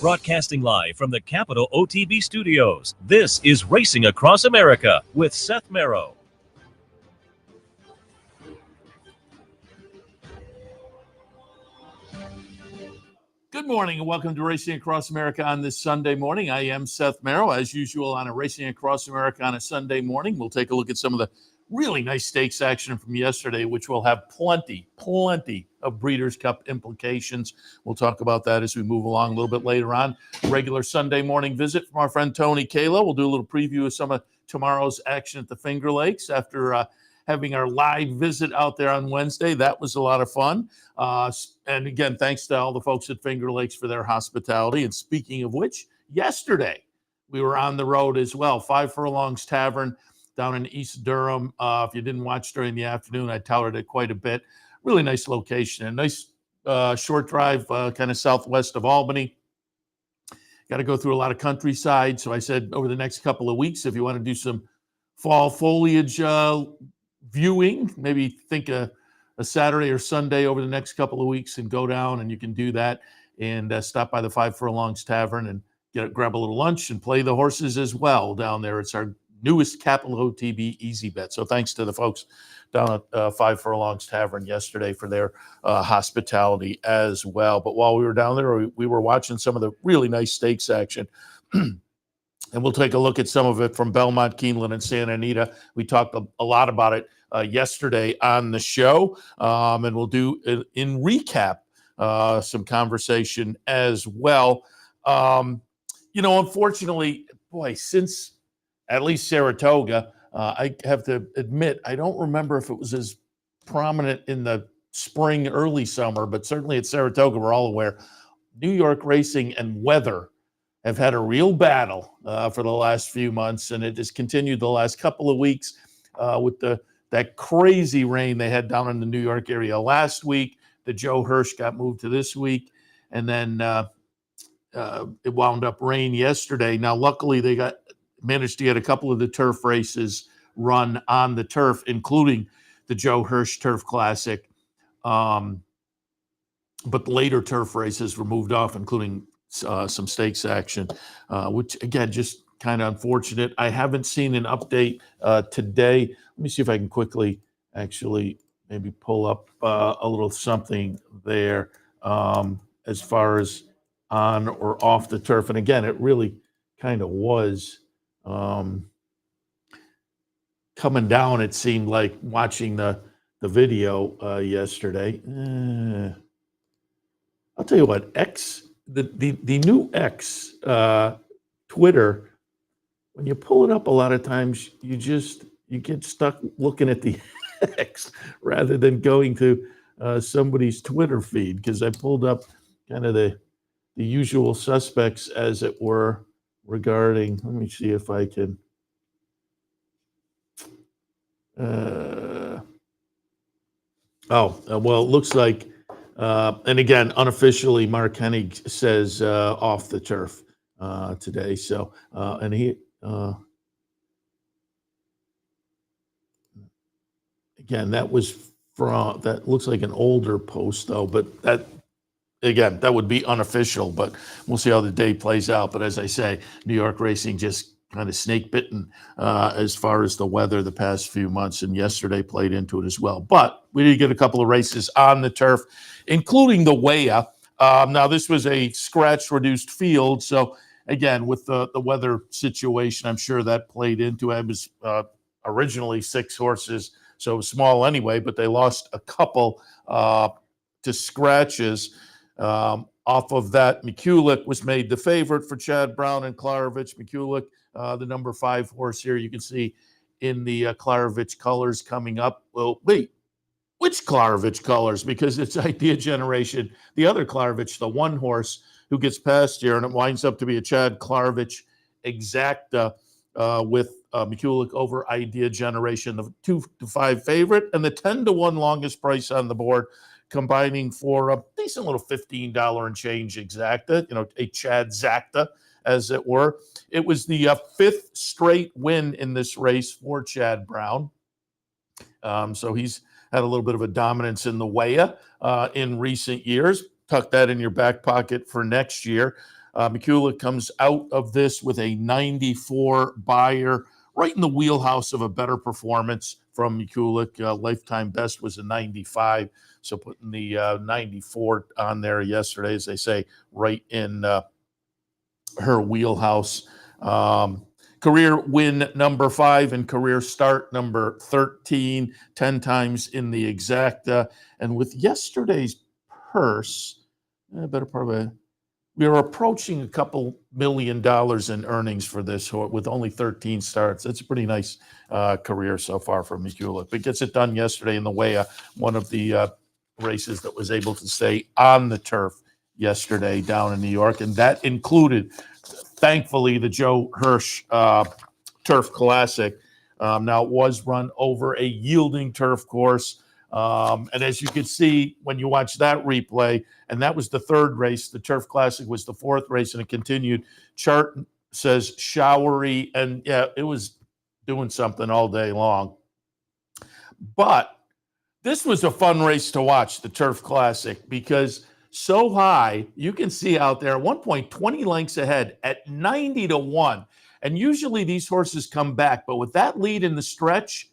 Broadcasting live from the Capitol OTB studios, this is Racing Across America with Seth Merrow. Good morning and welcome to Racing Across America on this Sunday morning. I am Seth Merrow. As usual on a Racing Across America on a Sunday morning, we'll take a look at some of the really nice stakes action from yesterday, which will have plenty of Breeders' Cup implications. We'll talk about that as we move along a little bit later on. Regular Sunday morning visit from our friend Tony Calo. We'll do a little preview of some of tomorrow's action at the Fingerlakes after having our live visit out there on Wednesday. That was a lot of fun. And again, thanks to all the folks at Fingerlakes for their hospitality. And speaking of which, yesterday we were on the road as well. 5 Furlongs Tavern down in East Durham. If you didn't watch during the afternoon, I touted it quite a bit. Really nice location. A nice short drive kind of southwest of Albany. Got to go through a lot of countryside. So I said over the next couple of weeks, if you want to do some fall foliage viewing, maybe think a Saturday or Sunday over the next couple of weeks and go down, and you can do that and stop by the 5 Furlongs Tavern and grab a little lunch and play the horses as well down there. It's our newest Capital OTB Easy Bet. So thanks to the folks down at 5 Furlongs Tavern yesterday for their hospitality as well. But while we were down there, we were watching some of the really nice stakes action. And we'll take a look at some of it from Belmont, Keeneland, and Santa Anita. We talked a lot about it yesterday on the show, and we'll do in recap some conversation as well. Unfortunately, since at least Saratoga, I have to admit, I don't remember if it was as prominent in the spring, early summer, but certainly at Saratoga, we're all aware, New York racing and weather have had a real battle for the last few months, and it has continued the last couple of weeks with that crazy rain they had down in the New York area last week. The Joe Hirsch got moved to this week, and then it wound up rain yesterday. Now, luckily, they managed to get a couple of the turf races run on the turf, including the Joe Hirsch Turf Classic. But the later turf races were moved off, including some stakes action, which, again, just kind of unfortunate. I haven't seen an update today. Let me see if I can quickly actually maybe pull up a little something there as far as on or off the turf. And again, it really kind of was coming down, it seemed like, watching the video yesterday. I'll tell you what, the new X, Twitter, when you pull it up, a lot of times you get stuck looking at the X rather than going to somebody's Twitter feed, because I pulled up kind of the usual suspects, as it were, regarding, let me see if I can, it looks like, and again, unofficially, Mark Hennig says off the turf today. So, and he, again, that looks like an older post though, but that would be unofficial, but we'll see how the day plays out. But as I say, New York racing just kind of snake bitten as far as the weather the past few months, and yesterday played into it as well. But we did get a couple of races on the turf, including the Weah. Now, this was a scratch-reduced field, so again, with the weather situation, I'm sure that played into it. It was originally 6 horses, so it was small anyway, but they lost a couple to scratches. Off of that, McCulloch was made the favorite for Chad Brown and Klarovich. McCulloch, the number 5 horse here, you can see in the Klarovich colors coming up. Well, wait, which Klarovich colors? Because it's Idea Generation. The other Klarovich, the 1 horse who gets past here, and it winds up to be a Chad Klarovich Exacta with McCulloch over Idea Generation, the 2-5 favorite, and the 10-1 longest price on the board, combining for a decent little $15 and change Exacta, a Chad Zacta, as it were. It was the 5th straight win in this race for Chad Brown. So he's had a little bit of a dominance in the Weah in recent years. Tuck that in your back pocket for next year. McCulloch comes out of this with a 94 buyer, right in the wheelhouse of a better performance from McCulloch. Lifetime best was a 95, so putting the 94 on there yesterday, as they say, right in her wheelhouse. Career win number 5 and career start number 13, 10 times in the exacta. And with yesterday's purse, better part of a, we are approaching a couple $1 million in earnings for this with only 13 starts. That's a pretty nice career so far for McCulloch. But gets it done yesterday in the way one of the races that was able to stay on the turf yesterday down in New York. And that included, thankfully, the Joe Hirsch Turf Classic. Now, it was run over a yielding turf course. And as you can see when you watch that replay, and that was the 3rd race, the Turf Classic was the 4th race, and it continued. Chart says showery, and yeah, it was doing something all day long. But this was a fun race to watch, the Turf Classic, because so high, you can see out there at one point 20 lengths ahead at 90-1. And usually these horses come back, but with that lead in the stretch,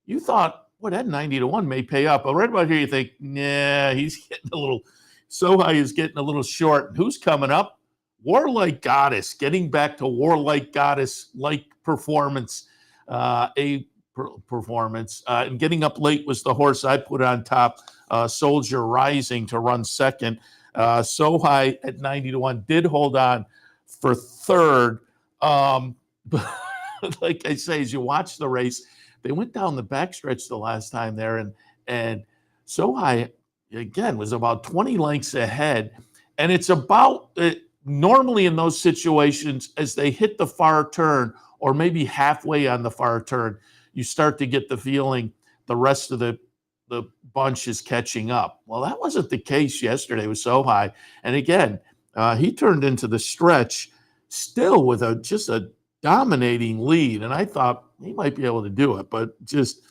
you thought, well, that 90-1 may pay up. But right about here, you think, nah, he's getting a little, so high is getting a little short. And who's coming up? Warlike Goddess, getting back to Warlike Goddess-like performance, performance. And getting up late was the horse I put on top, Soldier Rising, to run second. So high at 90-1, did hold on for third. But like I say, as you watch the race, they went down the backstretch the last time there, and So high, again, was about 20 lengths ahead. And it's about, normally in those situations, as they hit the far turn, or maybe halfway on the far turn, you start to get the feeling the rest of the bunch is catching up. Well, that wasn't the case yesterday with So High. And again, he turned into the stretch still with just a dominating lead. And I thought he might be able to do it, but just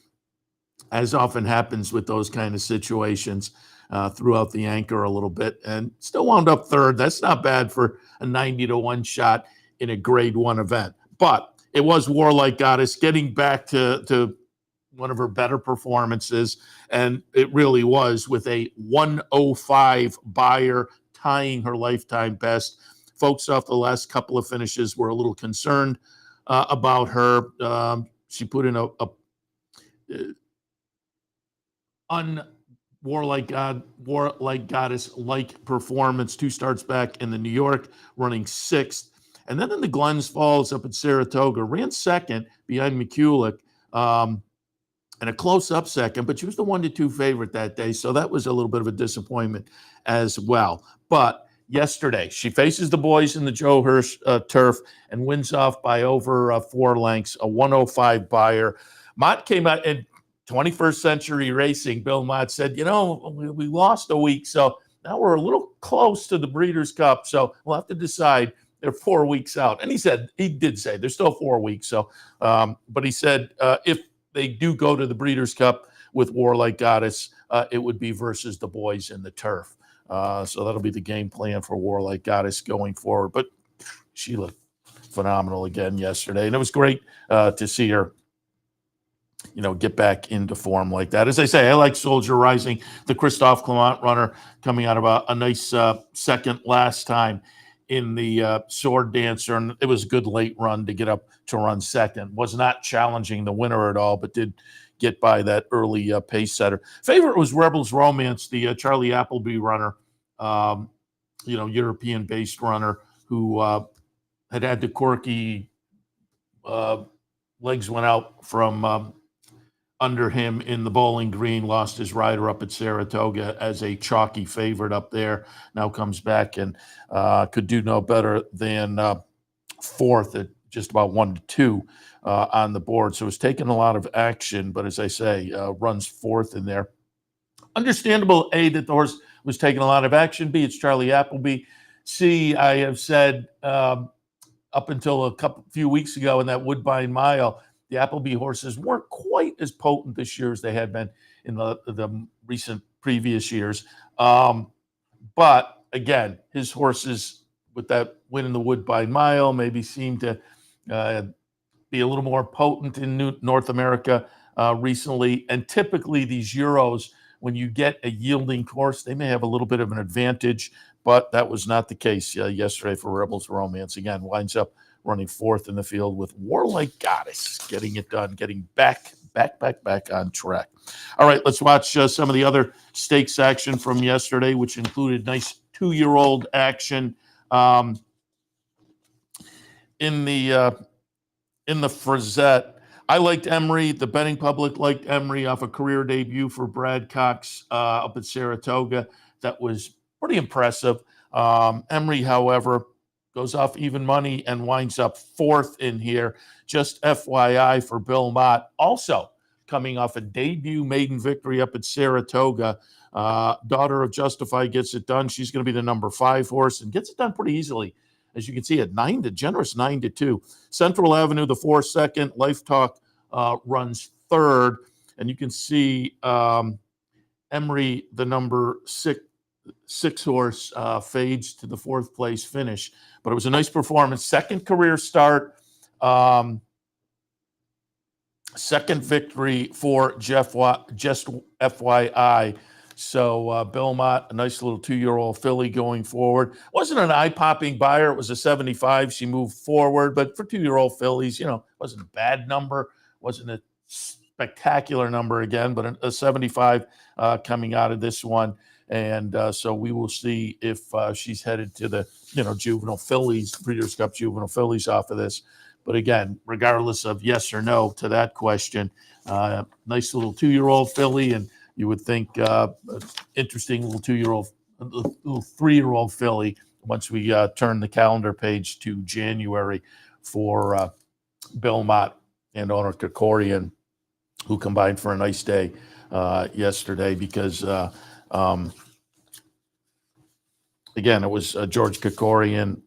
as often happens with those kind of situations, threw out the anchor a little bit and still wound up third. That's not bad for a 90-1 shot in a grade 1 event. But it was Warlike Goddess getting back to one of her better performances, and it really was, with a 105 buyer, tying her lifetime best. Folks off the last couple of finishes were a little concerned about her. She put in a Warlike Goddess-like performance, 2 starts back in the New York, running 6th. And then in the Glens Falls up at Saratoga, ran second behind McCulloch, and a close-up second, but she was the 1-2 favorite that day, so that was a little bit of a disappointment as well. But yesterday, she faces the boys in the Joe Hirsch turf and wins off by over 4 lengths, a 105 buyer. Mott came out in 21st Century Racing. Bill Mott said, we lost a week, so now we're a little close to the Breeders' Cup, so we'll have to decide. They're 4 weeks out. And he did say there's still 4 weeks. So, but he said if they do go to the Breeders' Cup with Warlike Goddess, it would be versus the boys in the turf. So that'll be the game plan for Warlike Goddess going forward. But she looked phenomenal again yesterday. And it was great to see her, get back into form like that. As I say, I like Soldier Rising, the Christophe Clement runner, coming out of a nice second last time in the Sword Dancer, and it was a good late run to get up to run second. Was not challenging the winner at all, but did get by that early pace setter. Favorite was Rebels Romance, the Charlie Appleby runner, European-based runner who had the quirky legs went out from under him in the Bowling Green, lost his rider up at Saratoga as a chalky favorite up there. Now comes back and could do no better than fourth at just about 1-2 on the board. So it's taken a lot of action, but as I say, runs fourth in there. Understandable, A, that the horse was taking a lot of action. B, it's Charlie Appleby. C, I have said up until a few weeks ago in that Woodbine Mile, the Appleby horses weren't quite as potent this year as they had been in the recent previous years. But again, his horses with that win in the Woodbine Mile, maybe seem to be a little more potent in North America recently. And typically these Euros, when you get a yielding course, they may have a little bit of an advantage, but that was not the case yesterday for Rebels Romance. Again, winds up running fourth in the field with Warlike Goddess getting it done, getting back on track. All right, let's watch some of the other stakes action from yesterday, which included nice 2-year-old action in the Frazette. I liked Emery. The betting public liked Emery off a career debut for Brad Cox up at Saratoga. That was pretty impressive. Emery, however, goes off even money and winds up fourth in here. Just FYI for Belmont, also coming off a debut maiden victory up at Saratoga. Daughter of Justify gets it done. She's going to be the number 5 horse and gets it done pretty easily. As you can see, at generous 9-2. Central Avenue, the 4-second. Life Talk runs third. And you can see Emery, the number 6 horse, fades to the 4th place finish. But it was a nice performance. Second career start. Second victory for just FYI. So Belmont, a nice little 2-year-old filly going forward. Wasn't an eye-popping buyer. It was a 75. She moved forward. But for 2-year-old fillies, wasn't a bad number. Wasn't a spectacular number again, but a 75 coming out of this one. And so we will see if she's headed to the, juvenile fillies, Breeders' Cup juvenile fillies off of this. But again, regardless of yes or no to that question, nice little 2-year-old filly, and you would think interesting little 2-year-old, little 3-year-old filly once we turn the calendar page to January for Belmont and owner Krikorian, who combined for a nice day yesterday because, again, it was George Krikorian,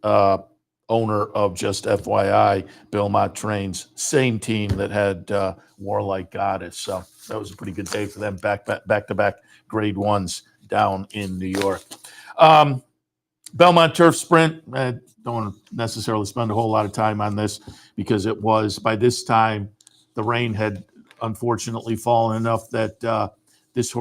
owner of Just FYI, Belmont Trains, same team that had Warlike Goddess. So that was a pretty good day for them, back-to-back grade 1s down in New York. Belmont Turf Sprint, I don't want to necessarily spend a whole lot of time on this because it was, by this time, the rain had unfortunately fallen enough that this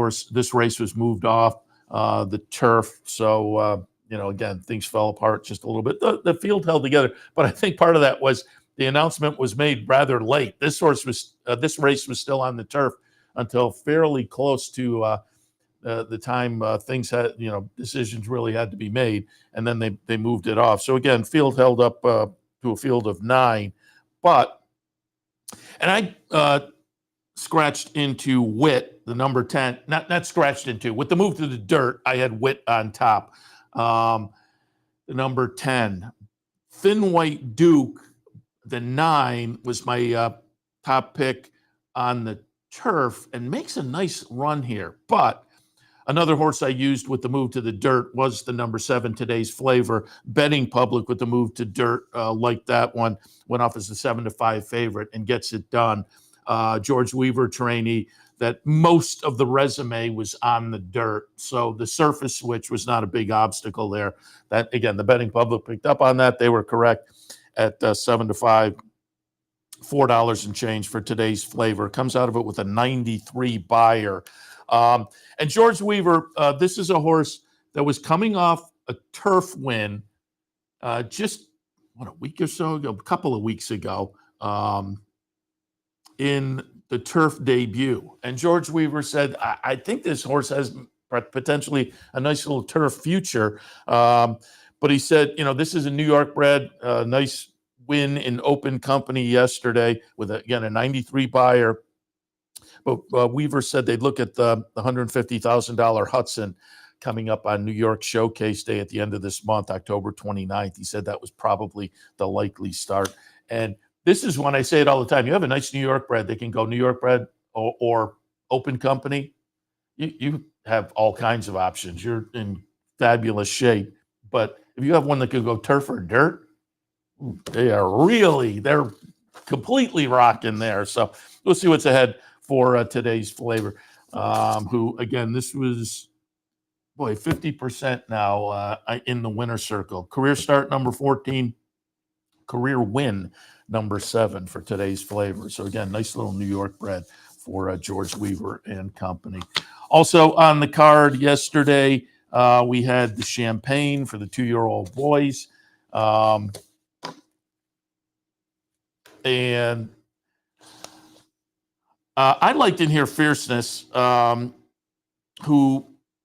race was moved off the turf. So, again, things fell apart just a little bit. The field held together, but I think part of that was the announcement was made rather late. This race was still on the turf until fairly close to the time things had, decisions really had to be made, and then they moved it off. So again, field held up to a field of 9, and I scratched into Wit, the number 10, not scratched into. With the move to the dirt, I had Wit on top. The number 10, Thin White Duke, the 9 was my top pick on the turf and makes a nice run here. But another horse I used with the move to the dirt was the number 7, Today's Flavor. Betting public with the move to dirt, like that one, went off as a 7-5 favorite and gets it done. George Weaver trainee, that most of the resume was on the dirt. So the surface switch was not a big obstacle there. That, again, the betting public picked up on that. They were correct at 7-5, $4 and change for Today's Flavor. Comes out of it with a 93 buyer. And George Weaver, this is a horse that was coming off a turf win just, a week or so ago, a couple of weeks ago, in the turf debut. And George Weaver said, I think this horse has potentially a nice little turf future. But he said, this is a New York bred, nice win in open company yesterday with, again, a 93 buyer. But Weaver said they'd look at the $150,000 Hudson coming up on New York Showcase Day at the end of this month, October 29th. He said that was probably the likely start. And this is when I say it all the time. You have a nice New York bred. They can go New York bred or open company. You have all kinds of options. You're in fabulous shape. But if you have one that could go turf or dirt, they're completely rocking there. So we'll see what's ahead for Today's Flavor. Who, again, this was boy, 50% now in the winner circle. Career start number 14, career win number 7 for today's flavor. So again, nice little New York bread for George Weaver and company. Also on the card yesterday, we had the champagne for the 2-year-old boys. And I liked in here Fierceness, who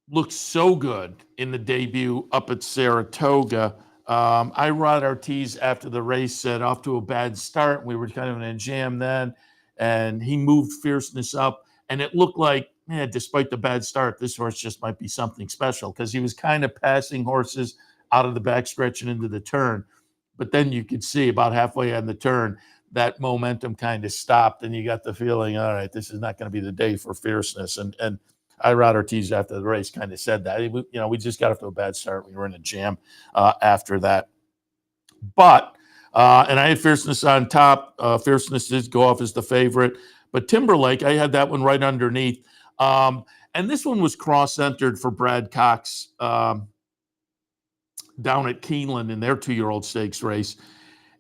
looked so good in the debut up at Saratoga. Rod Ortiz, after the race, said off to a bad start. We were kind of in a jam then, and he moved Fierceness up. And it looked like, despite the bad start, this horse just might be something special because he was kind of passing horses out of the backstretch and into the turn. But then you could see about halfway on the turn, that momentum kind of stopped, and you got the feeling, all right, this is not going to be the day for Fierceness. And Rod Ortiz, after the race, kind of said that. We just got off to a bad start. We were in a jam after that. But, and I had Fierceness on top. Fierceness did go off as the favorite. But Timberlake, I had that one right underneath. And this one was cross-entered for Brad Cox down at Keeneland in their 2-year-old stakes race,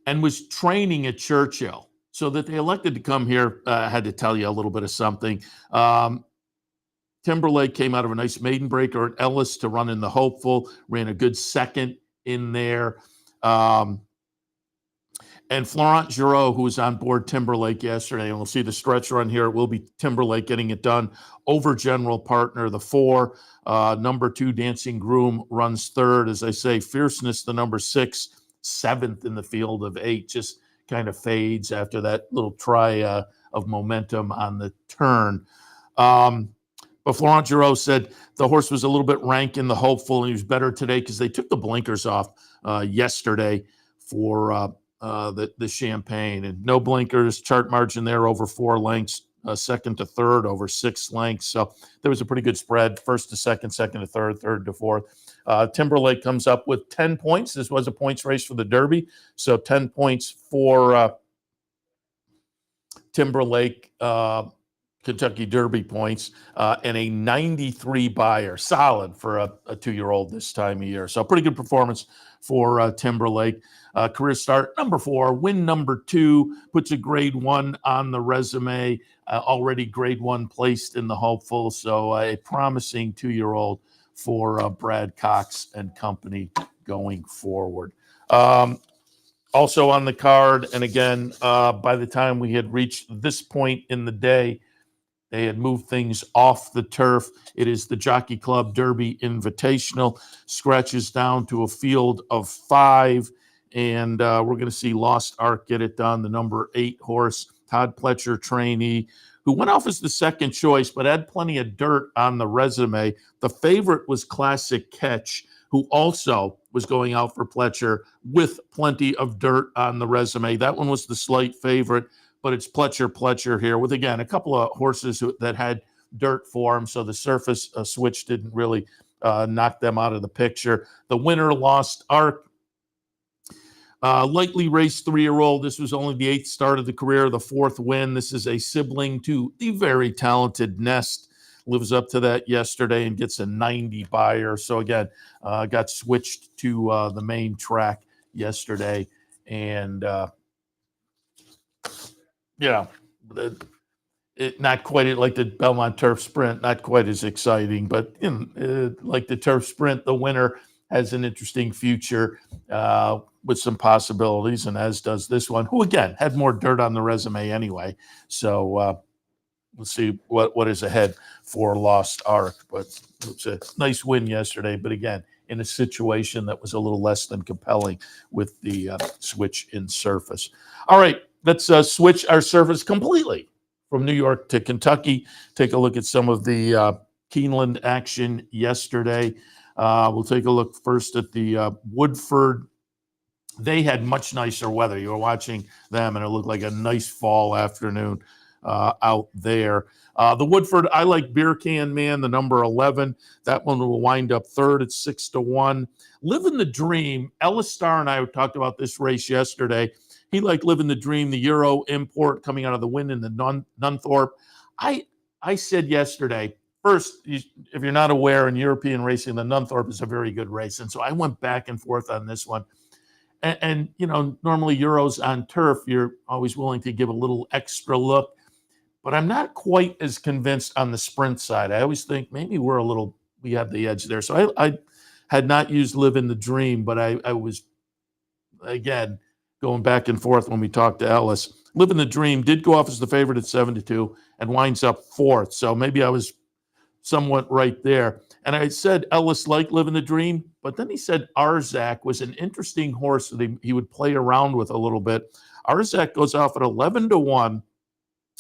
and was training at Churchill. So that they elected to come here, I had to tell you a little bit of something. Timberlake came out of a nice maiden breaker at Ellis to run in the Hopeful, ran a good second in there. And Florent Giraud, who was on board Timberlake yesterday, and we'll see the stretch run here. It will be Timberlake getting it done over General Partner, the 4. Number 2, Dancing Groom, runs 3rd. As I say, Fierceness, the number 6, 7th in the field of 8, just kind of fades after that little try of momentum on the turn. But Florent Giraud said the horse was a little bit rank in the Hopeful, and he was better today because they took the blinkers off yesterday for the Champagne. And no blinkers, chart margin there over 4 lengths, second to third over 6 lengths. So there was a pretty good spread, first to second, second to third, third to fourth. Timberlake comes up with 10 points. This was a points race for the Derby. So 10 points for Timberlake, Kentucky Derby points, and a 93 buyer, solid for a 2-year-old this time of year. So pretty good performance for Timberlake. Career start number 4, win number 2, puts a grade 1 on the resume, already grade 1 placed in the Hopeful. So a promising 2-year-old for Brad Cox and company going forward. Also on the card, and again, by the time we had reached this point in the day, they had moved things off the turf. It is the Jockey Club Derby Invitational, scratches down to a field of 5, and we're going to see Lost Ark get it done, the number 8 horse, Todd Pletcher trainee, who went off as the second choice, but had plenty of dirt on the resume. The favorite was Classic Catch, who also was going out for Pletcher with plenty of dirt on the resume. That one was the slight favorite, but it's Pletcher here with, again, a couple of horses that had dirt for him, so the surface switch didn't really knock them out of the picture. The winner, Lost Ark, lightly raced 3-year-old. This was only the 8th start of the career, the 4th win. This is a sibling to the very talented Nest. Lives up to that yesterday and gets a 90 buyer. So again, got switched to the main track yesterday. And, it not quite like the Belmont Turf Sprint, not quite as exciting, but like the Turf Sprint, the winner has an interesting future with some possibilities, and as does this one, who again had more dirt on the resume anyway. So we'll see what is ahead for Lost Ark. But it's a nice win yesterday, but again, in a situation that was a little less than compelling with the switch in surface. All right, let's switch our surface completely from New York to Kentucky. Take a look at some of the Keeneland action yesterday. We'll take a look first at the Woodford. They had much nicer weather. You were watching them, and it looked like a nice fall afternoon out there. The Woodford, I like Beer Can Man, the number 11. That one will wind up 3rd at 6-1. Living the Dream. Ellis Starr and I talked about this race yesterday. He liked Living the Dream, the Euro import coming out of the win in the Nunthorpe. I said yesterday, first, if you're not aware, in European racing, the Nunthorpe is a very good race. And so I went back and forth on this one. And normally Euros on turf, you're always willing to give a little extra look. But I'm not quite as convinced on the sprint side. I always think maybe we have the edge there. So I had not used Live in the Dream, but I was, again, going back and forth when we talked to Ellis. Live in the Dream did go off as the favorite at 7-2 and winds up fourth. So maybe I was somewhat right there. And I said Ellis liked Live in the Dream, but then he said Arzak was an interesting horse that he would play around with a little bit. Arzak goes off at 11-1,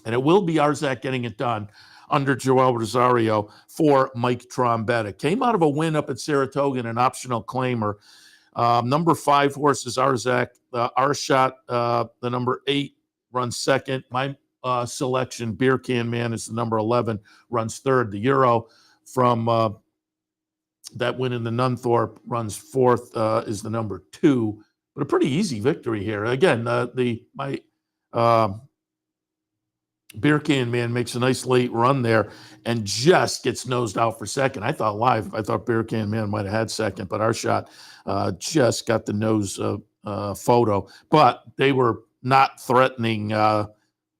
and it will be Arzak getting it done under Joel Rosario for Mike Trombetta. Came out of a win up at Saratoga in an optional claimer. Number 5 horse is Arzak. Arshot, the number 8, runs second. My selection, Beer Can Man, is the number 11, runs third. The Euro from that win in the Nunthorpe runs fourth, is the number 2. But a pretty easy victory here. Again, my Beer Can Man makes a nice late run there and just gets nosed out for second. I thought Beer Can Man might have had second, but Arshot just got the nose photo. But they were not threatening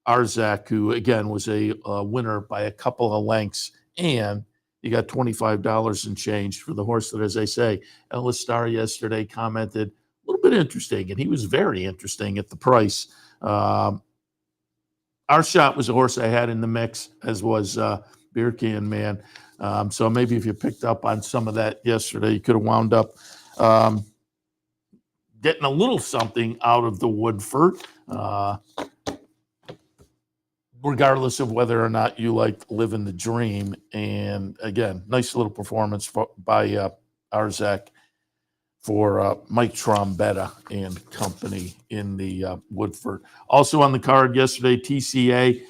Arzak, who, again, was a winner by a couple of lengths. And you got $25 and change for the horse that, as I say, Ellis Starr yesterday commented, a little bit interesting, and he was very interesting at the price. Arshot was a horse I had in the mix, as was Beer Can Man. So maybe if you picked up on some of that yesterday, you could have wound up getting a little something out of the Woodford, regardless of whether or not you like Live in the Dream. And again, nice little performance by Arzak for Mike Trombetta and company in the Woodford. Also on the card yesterday, TCA.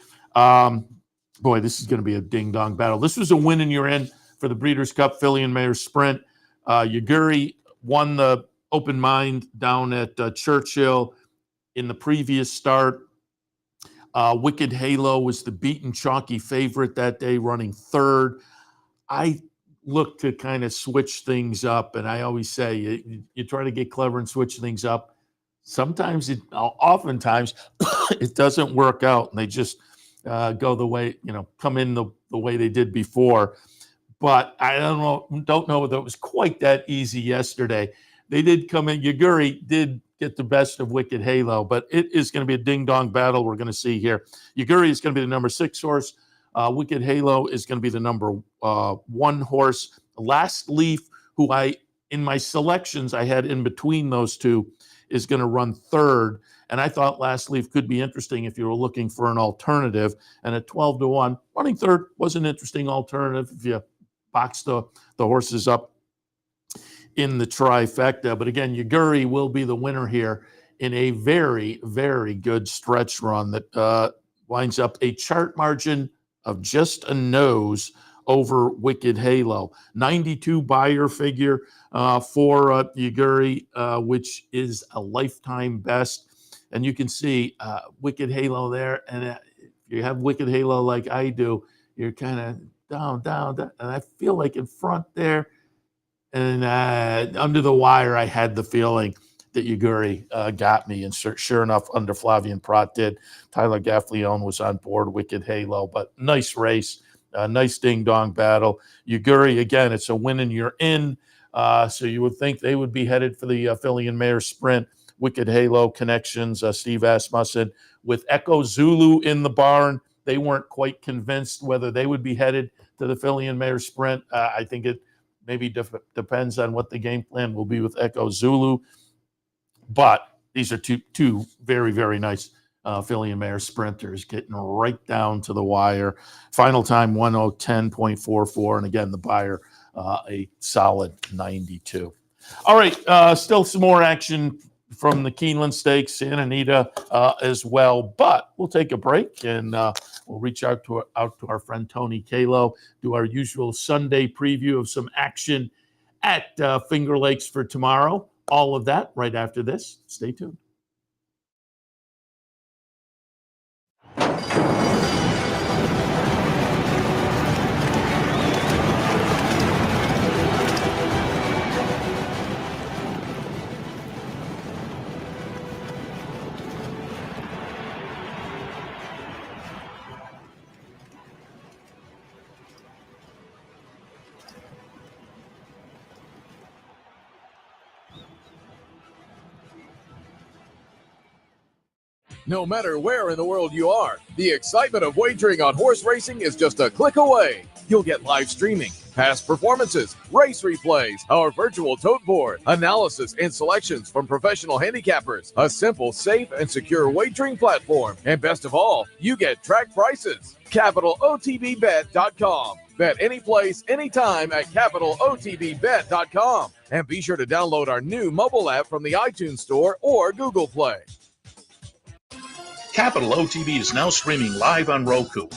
Boy, this is going to be a ding-dong battle. This was a win and you're in for the Breeders' Cup Filly and Mare Sprint. Yaguri won the Open Mind down at Churchill in the previous start. Wicked Halo was the beaten chalky favorite that day, running third. I look to kind of switch things up, and I always say you try to get clever and switch things up. Oftentimes, it doesn't work out, and they just go the way, come in the way they did before. But I don't know whether it was quite that easy yesterday. They did come in. Yaguri did get the best of Wicked Halo, but it is going to be a ding-dong battle we're going to see here. Yaguri is going to be the number 6 horse. Wicked Halo is going to be the number 1 horse. Last Leaf, who in my selections I had in between those two, is going to run third. And I thought Last Leaf could be interesting if you were looking for an alternative. And at 12-1, running third was an interesting alternative if you box the horses up in the trifecta. But again, Yaguri will be the winner here in a very, very good stretch run that winds up a chart margin of just a nose over Wicked Halo. 92 buyer figure for Yaguri, which is a lifetime best. And you can see Wicked Halo there. And if you have Wicked Halo like I do, you're kind of down. And I feel like in front there and under the wire, I had the feeling that Yaguri got me. And sure enough, under Flavian Prat did. Tyler Gaffleone was on board Wicked Halo. But nice race, nice ding-dong battle. Yaguri, again, it's a win and you're in. So you would think they would be headed for the Filly and Mare Sprint. Wicked Halo connections, Steve Asmussen with Echo Zulu in the barn. They weren't quite convinced whether they would be headed to the Filly and Mare Sprint. I think it maybe depends on what the game plan will be with Echo Zulu. But these are two very, very nice Filly and Mare sprinters getting right down to the wire. Final time 1:10.44. And again, the buyer, a solid 92. All right, still some more action from the Keeneland Stakes and Anita as well. But we'll take a break and we'll reach out to our friend Tony Calo, do our usual Sunday preview of some action at Fingerlakes for tomorrow. All of that right after this. Stay tuned. No matter where in the world you are, the excitement of wagering on horse racing is just a click away. You'll get live streaming, past performances, race replays, our virtual tote board, analysis and selections from professional handicappers, a simple, safe, and secure wagering platform, and best of all, you get track prices. CapitalOTBBet.com. Bet any place, anytime at CapitalOTBBet.com. And be sure to download our new mobile app from the iTunes Store or Google Play. Capital OTB is now streaming live on Roku.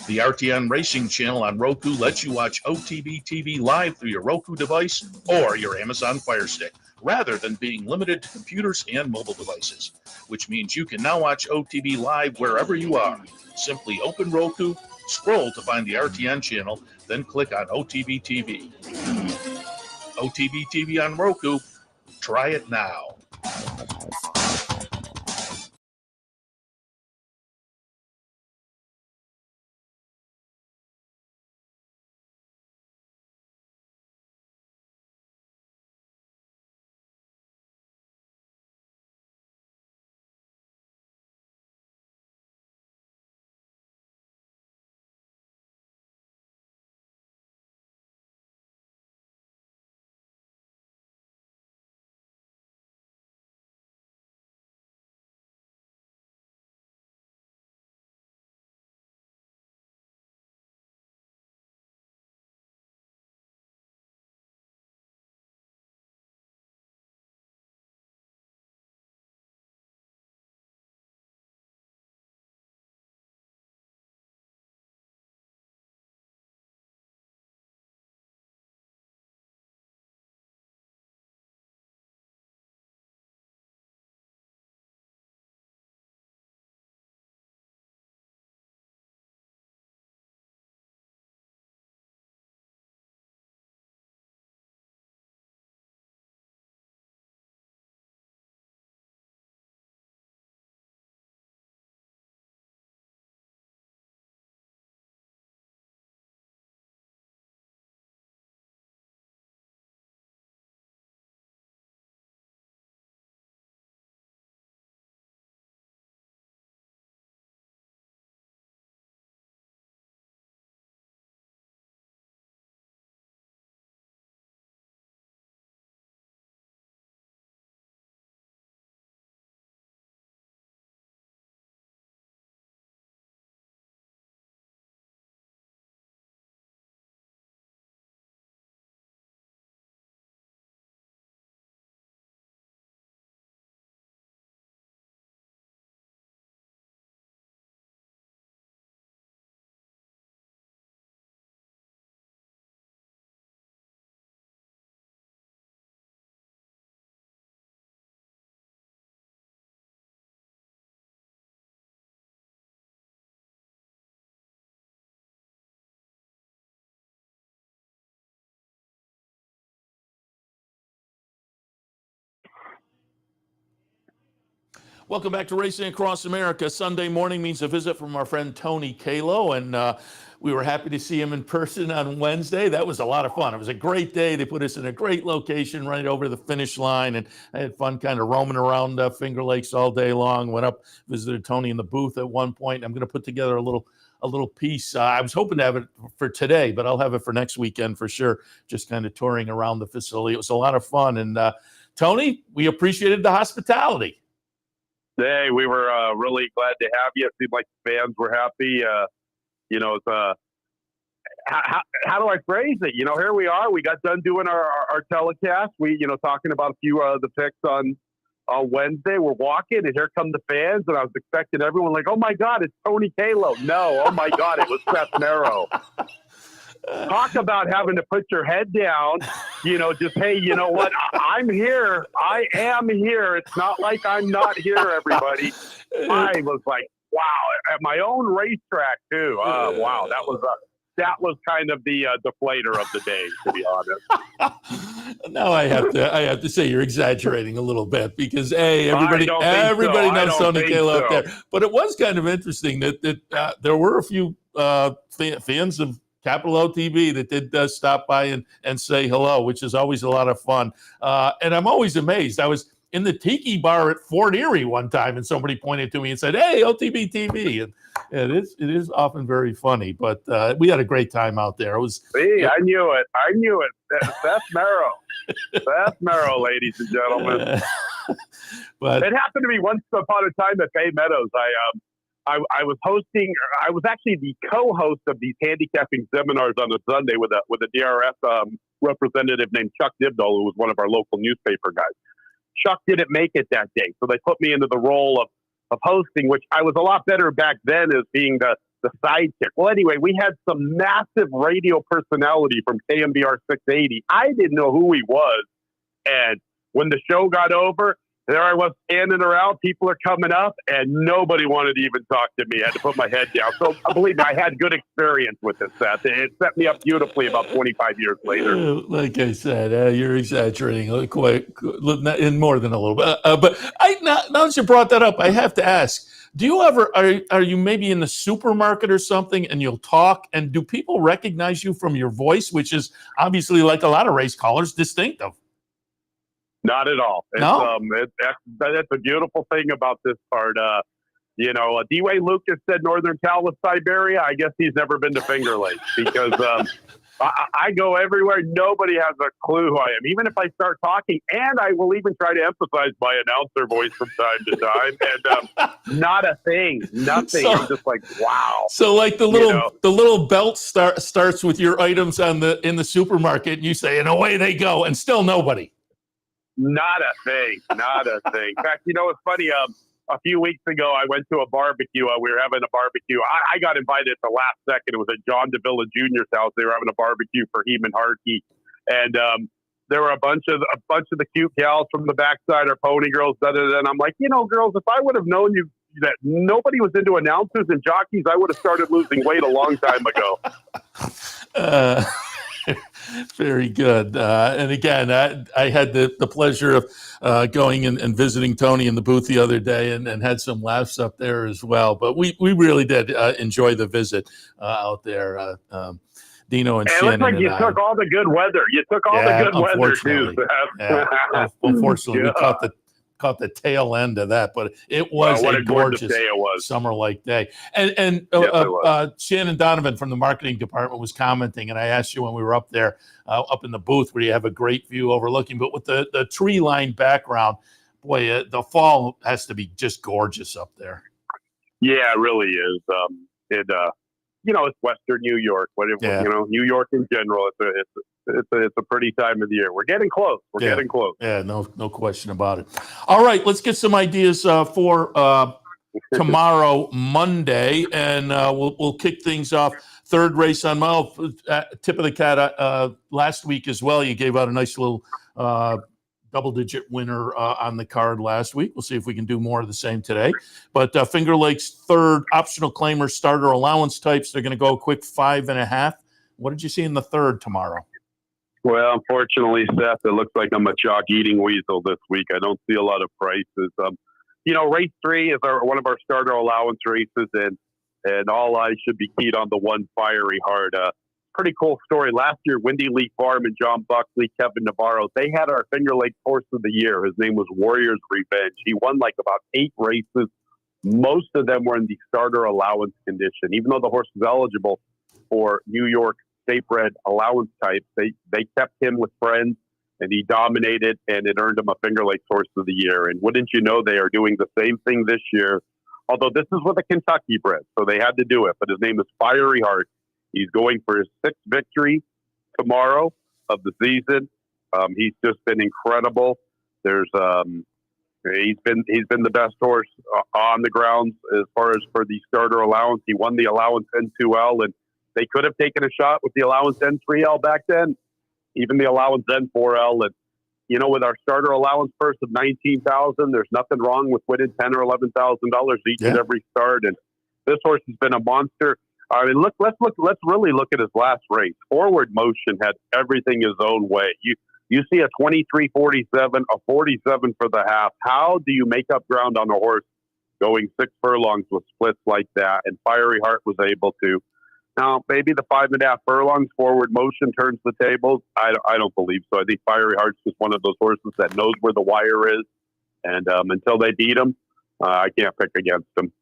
The RTN Racing channel on Roku lets you watch OTB TV live through your Roku device or your Amazon Fire Stick, rather than being limited to computers and mobile devices, which means you can now watch OTB live wherever you are. Simply open Roku, scroll to find the RTN channel, then click on OTB TV. OTB TV on Roku. Try it now. Welcome back to Racing Across America. Sunday morning means a visit from our friend Tony Calo, and we were happy to see him in person on Wednesday. That was a lot of fun. It was a great day. They put us in a great location right over the finish line, and I had fun kind of roaming around Fingerlakes all day long. Went up, visited Tony in the booth at one point. I'm going to put together a little piece. I was hoping to have it for today, but I'll have it for next weekend for sure, just kind of touring around the facility. It was a lot of fun. And Tony, we appreciated the hospitality. Hey, we were really glad to have you. It seemed like the fans were happy. It's how do I phrase it? Here we are. We got done doing our telecast. We, talking about a few of the picks on Wednesday. We're walking, and here come the fans. And I was expecting everyone like, oh my God, it's Tony Calo. No, oh my God, it was Seth Merrow. Talk about having to put your head down, just, hey, you know what? I'm here. I am here. It's not like I'm not here, everybody. I was like, wow, at my own racetrack too. Wow. That was kind of the deflator of the day, to be honest. No, I have to say you're exaggerating a little bit because everybody knows Tony Calo up there. But it was kind of interesting that there were a few fans of Capital OTB that did stop by and say hello, which is always a lot of fun. And I'm always amazed. I was in the Tiki Bar at Fort Erie one time, and somebody pointed to me and said, "Hey, OTB TV," and it is often very funny. But we had a great time out there. It was. See, I knew it. Seth Merrow. Seth Merrow, ladies and gentlemen. But it happened to me once upon a time at Bay Meadows. I was hosting. I was actually the co-host of these handicapping seminars on a Sunday with a DRS representative named Chuck Dibdall, who was one of our local newspaper guys. Chuck didn't make it that day, so they put me into the role of hosting, which I was a lot better back then as being the sidekick. Well, anyway, we had some massive radio personality from KMBR 680. I didn't know who he was, and when the show got over, there I was standing around. People are coming up, and nobody wanted to even talk to me. I had to put my head down. So believe me, I had good experience with this, Seth. It set me up beautifully about 25 years later. Like I said, you're exaggerating quite in more than a little bit. But now that you brought that up, I have to ask: do you ever are you maybe in the supermarket or something, and you'll talk, and do people recognize you from your voice, which is obviously, like a lot of race callers, distinctive? Not at all. No? That's a beautiful thing about this part. D-Way Lucas said Northern Cal was Siberia. I guess he's never been to Finger Lakes because I go everywhere. Nobody has a clue who I am, even if I start talking. And I will even try to emphasize my announcer voice from time to time. And not a thing. Nothing. I'm just like, wow. So like the little belt starts with your items in the supermarket, and you say, and away they go, and still nobody. Not a thing. Not a thing. In fact, it's funny. A few weeks ago, I went to a barbecue. We were having a barbecue. I got invited at the last second. It was at John DeVilla Jr.'s house. They were having a barbecue for him and Harkey. And there were a bunch of the cute gals from the backside, or pony girls. And I'm like, girls, if I would have known that nobody was into announcers and jockeys, I would have started losing weight a long time ago. Very good. And again, I had the pleasure of going and visiting Tony in the booth the other day and had some laughs up there as well. But we really did enjoy the visit out there. Dino and it Shannon. Looks like you took all the good weather. You took all the good weather, too. Unfortunately, we caught the tail end of that, but it was a gorgeous day it was. Summer-like day. And Shannon Donovan from the marketing department was commenting, and I asked you when we were up there, up in the booth where you have a great view overlooking, but with the tree-lined background, boy, the fall has to be just gorgeous up there. Yeah, it really is. It's Western New York. New York in general, it's a pretty time of the year. We're getting close. Getting close. Yeah, no question about it. All right, let's get some ideas for tomorrow, Monday, and we'll kick things off. Third race on mile, tip of the cat last week as well. You gave out a nice little double-digit winner on the card last week. We'll see if we can do more of the same today. But Fingerlakes third, optional claimer, starter allowance types. They're going to go a quick 5.5. What did you see in the third tomorrow? Well, unfortunately, Seth, it looks like I'm a chalk eating weasel this week. I don't see a lot of prices. Race 3 is one of our starter allowance races, and all eyes should be keyed on the one Fiery Heart. Pretty cool story. Last year, Windy Leaf Farm and John Buckley, Kevin Navarro, they had our Finger Lakes Horse of the Year. His name was Warrior's Revenge. He won like about 8 races. Most of them were in the starter allowance condition. Even though the horse was eligible for New York state-bred allowance types, they kept him with friends, and he dominated, and it earned him a Finger Lakes Horse of the Year. And wouldn't you know, they are doing the same thing this year, although this is with a Kentucky bred, so they had to do it. But his name is Fiery Heart. He's going for his 6th victory tomorrow of the season. He's just been incredible. He's been the best horse on the grounds as far as for the starter allowance. He won the allowance N2L, and they could have taken a shot with the allowance N3L back then, even the allowance N4L. And with our starter allowance purse of $19,000, there's nothing wrong with winning $10,000 or $11,000 each and every start. And this horse has been a monster. I mean, let's really look at his last race. Forward Motion had everything his own way. You see a 23.47, a 47 for the half. How do you make up ground on a horse going 6 furlongs with splits like that? And Fiery Heart was able to. Now, maybe the 5.5 furlongs Forward Motion turns the tables. I don't believe so. I think Fiery Heart's just one of those horses that knows where the wire is And until they beat them, I can't pick against them.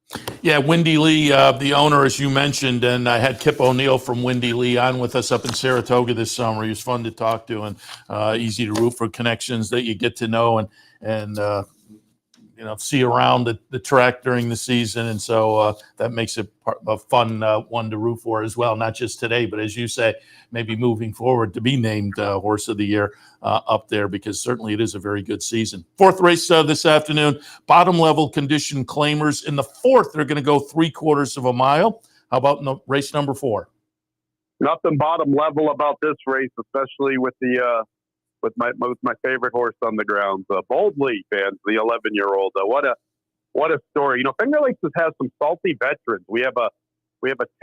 Yeah, Windy Lee, the owner, as you mentioned, and I had Kip O'Neill from Windy Lee on with us up in Saratoga this summer. He was fun to talk to and easy to root for, connections that you get to know and see around the track during the season. And so that makes it a fun one to root for as well, not just today, but as you say, maybe moving forward to be named Horse of the Year up there, because certainly it is a very good season. Fourth race this afternoon, bottom level condition claimers. In the fourth, they're going to go 3/4 of a mile. How about race number 4? Nothing bottom level about this race, especially with the with my favorite horse on the grounds, Boldly, fans, the 11-year-old. What a story! Fingerlakes has some salty veterans. We have a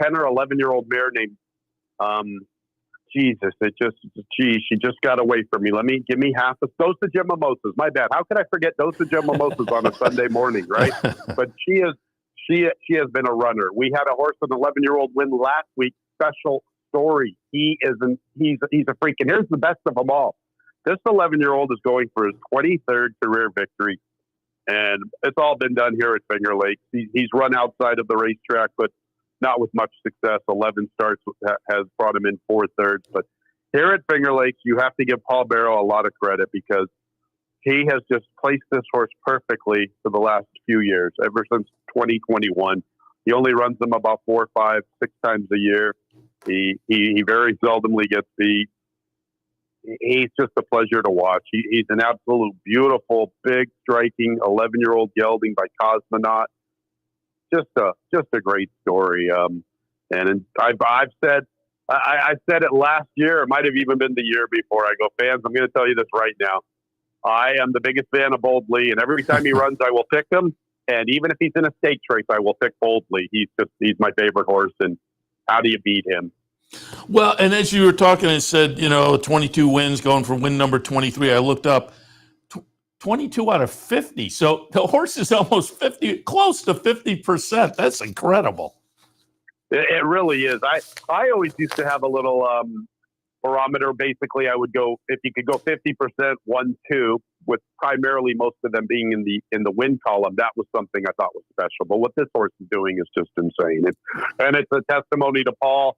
10 or 11-year-old mare named Jesus. She just got away from me. Give me half a dosage of mimosas. My bad. How could I forget dosage of mimosas on a Sunday morning, right? But she has been a runner. We had a horse, an 11-year-old win last week. Special story. He's a freak. And here's the best of them all. This 11-year-old is going for his 23rd career victory, and it's all been done here at Finger Lakes. He's run outside of the racetrack, but not with much success. 11 starts has brought him in 4/3. But here at Finger Lakes, you have to give Paul Barrow a lot of credit, because he has just placed this horse perfectly for the last few years, ever since 2021. He only runs them about 4, 5, 6 times a year. He very seldomly gets beat. He's just a pleasure to watch. He's an absolute beautiful, big, striking 11-year-old gelding by Cosmonaut. Just a great story. And I've said it last year. It might have even been the year before. I go, fans, I'm going to tell you this right now. I am the biggest fan of Boldly, and every time he runs, I will pick him. And even if he's in a stakes race, I will pick Boldly. He's my favorite horse, and how do you beat him? Well, and as you were talking, it said, 22 wins, going for win number 23. I looked up 22 out of 50. So the horse is almost 50, close to 50%. That's incredible. It really is. I always used to have a little barometer. Basically, I would go, if you could go 50%, 1, 2, with primarily most of them being in the win column. That was something I thought was special. But what this horse is doing is just insane. And it's a testimony to Paul.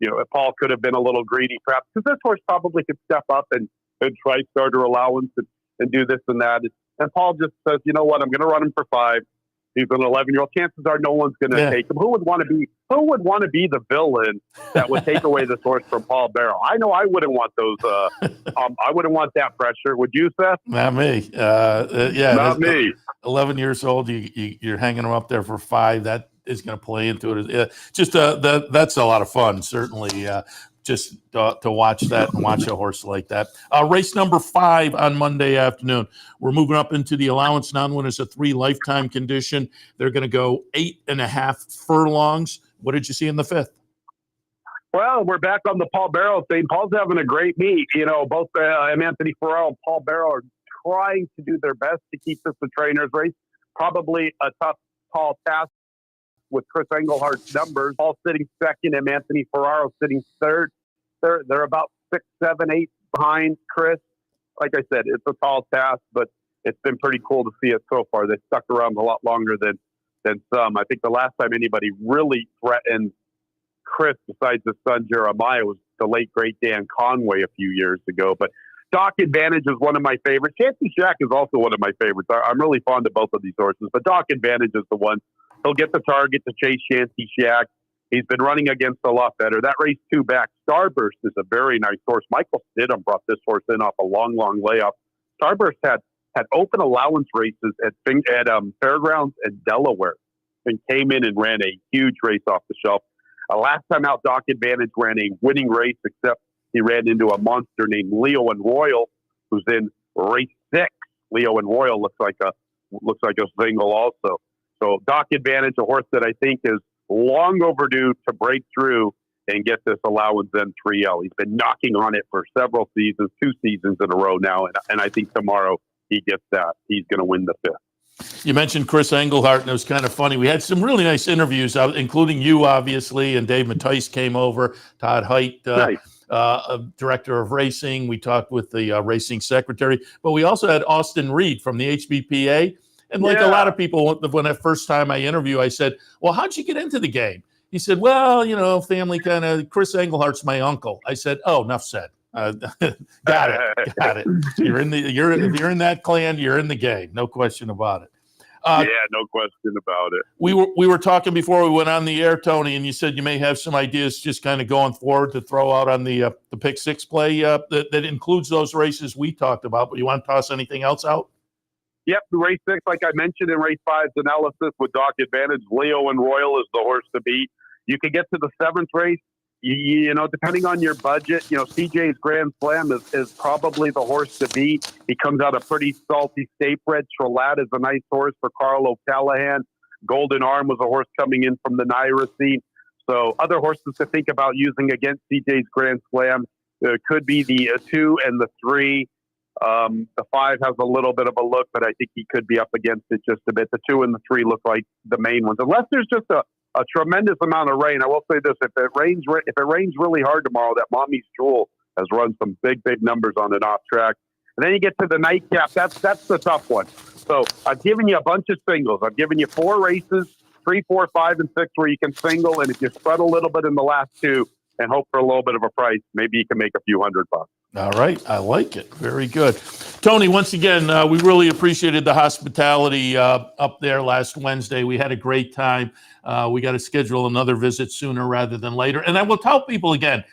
If Paul could have been a little greedy, perhaps, because this horse probably could step up and try starter allowance and do this and that. And Paul just says, you know what, I'm going to run him for 5. He's an 11-year-old. Chances are no one's going to take him. Who would want to be the villain that would take away this horse from Paul Barrow? I know I wouldn't want those. I wouldn't want that pressure. Would you, Seth? Not me. Not me. 11 years old. You're hanging him up there for 5. That is going to play into it. That's a lot of fun, certainly, just to watch that and watch a horse like that. Race number 5 on Monday afternoon. We're moving up into the allowance non-winners, a 3 lifetime condition. They're going to go 8.5 furlongs. What did you see in the 5th? Well, we're back on the Paul Barrow thing. Paul's having a great meet. Both Anthony Farrell and Paul Barrow are trying to do their best to keep this a trainer's race. Probably a tough, tall task with Chris Englehart's numbers. Paul sitting second and Anthony Ferraro sitting third. They're about 6, 7, 8 behind Chris. Like I said, it's a tall task, but it's been pretty cool to see it so far. They stuck around a lot longer than some. I think the last time anybody really threatened Chris, besides his son Jeremiah, was the late great Dan Conway a few years ago. But Doc Advantage is one of my favorites. Chancy Shack is also one of my favorites. I'm really fond of both of these horses, but Doc Advantage is the one. He'll get the target to chase Chancy Shack. He's been running against a lot better. That race 2 back, Starburst is a very nice horse. Michael Stidham brought this horse in off a long, long layoff. Starburst had open allowance races at Fairgrounds and Delaware, and came in and ran a huge race off the shelf. Last time out, Doc Advantage ran a winning race, except he ran into a monster named Leo and Royal, who's in race 6. Leo and Royal looks like a single also. So Doc Advantage, a horse that I think is long overdue to break through and get this allowance N3L. He's been knocking on it for several seasons, 2 seasons in a row now, and I think tomorrow he gets that. He's going to win the 5th. You mentioned Chris Englehart, and it was kind of funny. We had some really nice interviews, including you, obviously, and Dave Mattice came over, Todd Height. Nice. director of racing. We talked with the racing secretary, but we also had Austin Reed from the HBPA. And like a lot of people, when the first time I interview, I said, well, how'd you get into the game? He said, well, family kind of, Chris Englehart's my uncle. I said, oh, enough said. Got it. You're if you're in that clan, you're in the game. No question about it. No question about it. We were talking before we went on the air, Tony, and you said you may have some ideas just kind of going forward to throw out on the Pick Six play that includes those races we talked about. But you want to toss anything else out? Yep, race 6, like I mentioned in race 5's analysis with Doc Advantage, Leo and Royal is the horse to beat. You can get to the 7th race. Depending on your budget, CJ's Grand Slam is probably the horse to beat. He comes out a pretty salty state bred. Trellat is a nice horse for Carl O'Callahan. Golden Arm was a horse coming in from the Naira scene. So other horses to think about using against CJ's Grand Slam could be the 2 and the 3. The 5 has a little bit of a look, but I think he could be up against it just a bit. The 2 and the 3 look like the main ones, unless there's just a tremendous amount of rain. I will say this: if it rains really hard tomorrow, that Mommy's Jewel has run some big numbers on an off track. And then you get to the nightcap. That's the tough one. So I've given you a bunch of singles. I've given you 4 races, 3, 4, 5, and 6, where you can single. And if you spread a little bit in the last 2 and hope for a little bit of a price, maybe you can make a few $100. All right. I like it. Very good. Tony, once again, we really appreciated the hospitality up there last Wednesday. We had a great time. We got to schedule another visit sooner rather than later. And I will tell people again,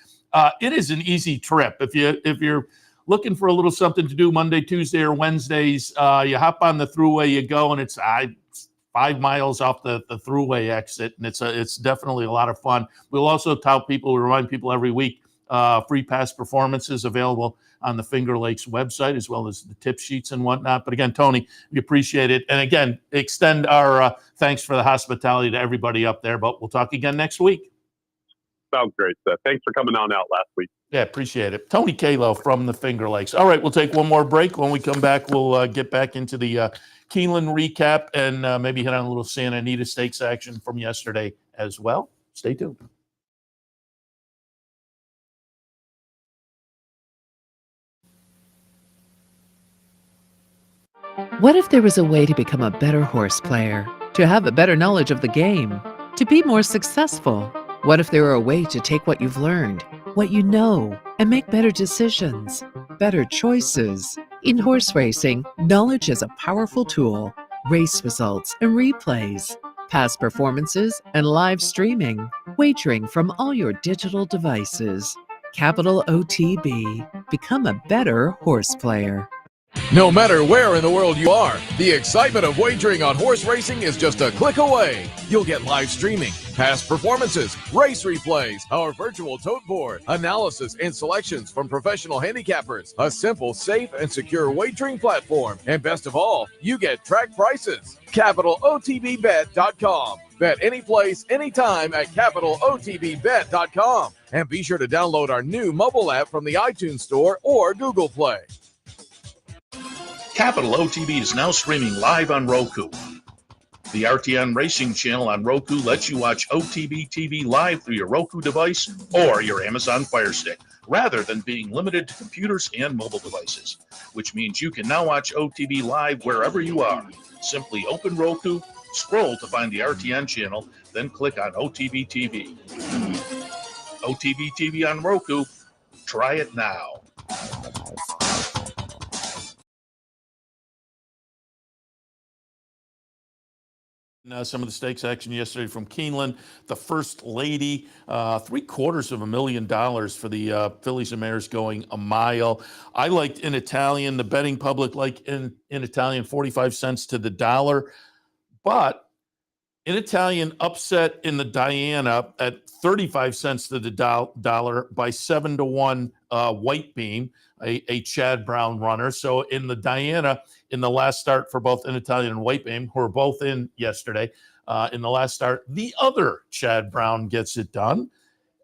it is an easy trip. If you're looking for a little something to do Monday, Tuesday, or Wednesdays, you hop on the thruway, you go, and it's 5 miles off the thruway exit, and it's definitely a lot of fun. We'll also tell people, we remind people every week, free past performances available on the Fingerlakes website, as well as the tip sheets and whatnot. But again, Tony, we appreciate it. And again, extend our thanks for the hospitality to everybody up there. But we'll talk again next week. Sounds great, Seth. Thanks for coming on out last week. Yeah, appreciate it. Tony Calo from the Fingerlakes. All right, we'll take one more break. When we come back, we'll get back into the Keeneland recap and maybe hit on a little Santa Anita Stakes action from yesterday as well. Stay tuned. What if there was a way to become a better horse player, to have a better knowledge of the game, to be more successful? What if there were a way to take what you've learned, what you know, and make better decisions, better choices? In horse racing, knowledge is a powerful tool. Race results and replays, past performances and live streaming, wagering from all your digital devices. Capital OTB. Become a better horse player. No matter where in the world you are, the excitement of wagering on horse racing is just a click away. You'll get live streaming, past performances, race replays, our virtual tote board, analysis and selections from professional handicappers, a simple, safe, and secure wagering platform, and best of all, you get track prices. CapitalOTBBet.com. Bet any place, anytime at CapitalOTBBet.com. And be sure to download our new mobile app from the iTunes Store or Google Play. Capital OTB is now streaming live on Roku. The RTN Racing channel on Roku lets you watch OTB TV live through your Roku device or your Amazon Fire Stick, rather than being limited to computers and mobile devices, which means you can now watch OTB live wherever you are. Simply open Roku, scroll to find the RTN channel, then click on OTB TV. OTB TV on Roku. Try it now. Some of the stakes action yesterday from Keeneland. The First Lady, $750,000 for the fillies and mares going a mile. I liked In Italian. The betting public liked In Italian, 45 cents to the dollar. But In Italian upset in the Diana at 35 cents to the dollar by 7-1 White Beam, a Chad Brown runner. So in the Diana, in the last start for both In Italian and White Beam, who were both in yesterday, in the last start, the other Chad Brown gets it done.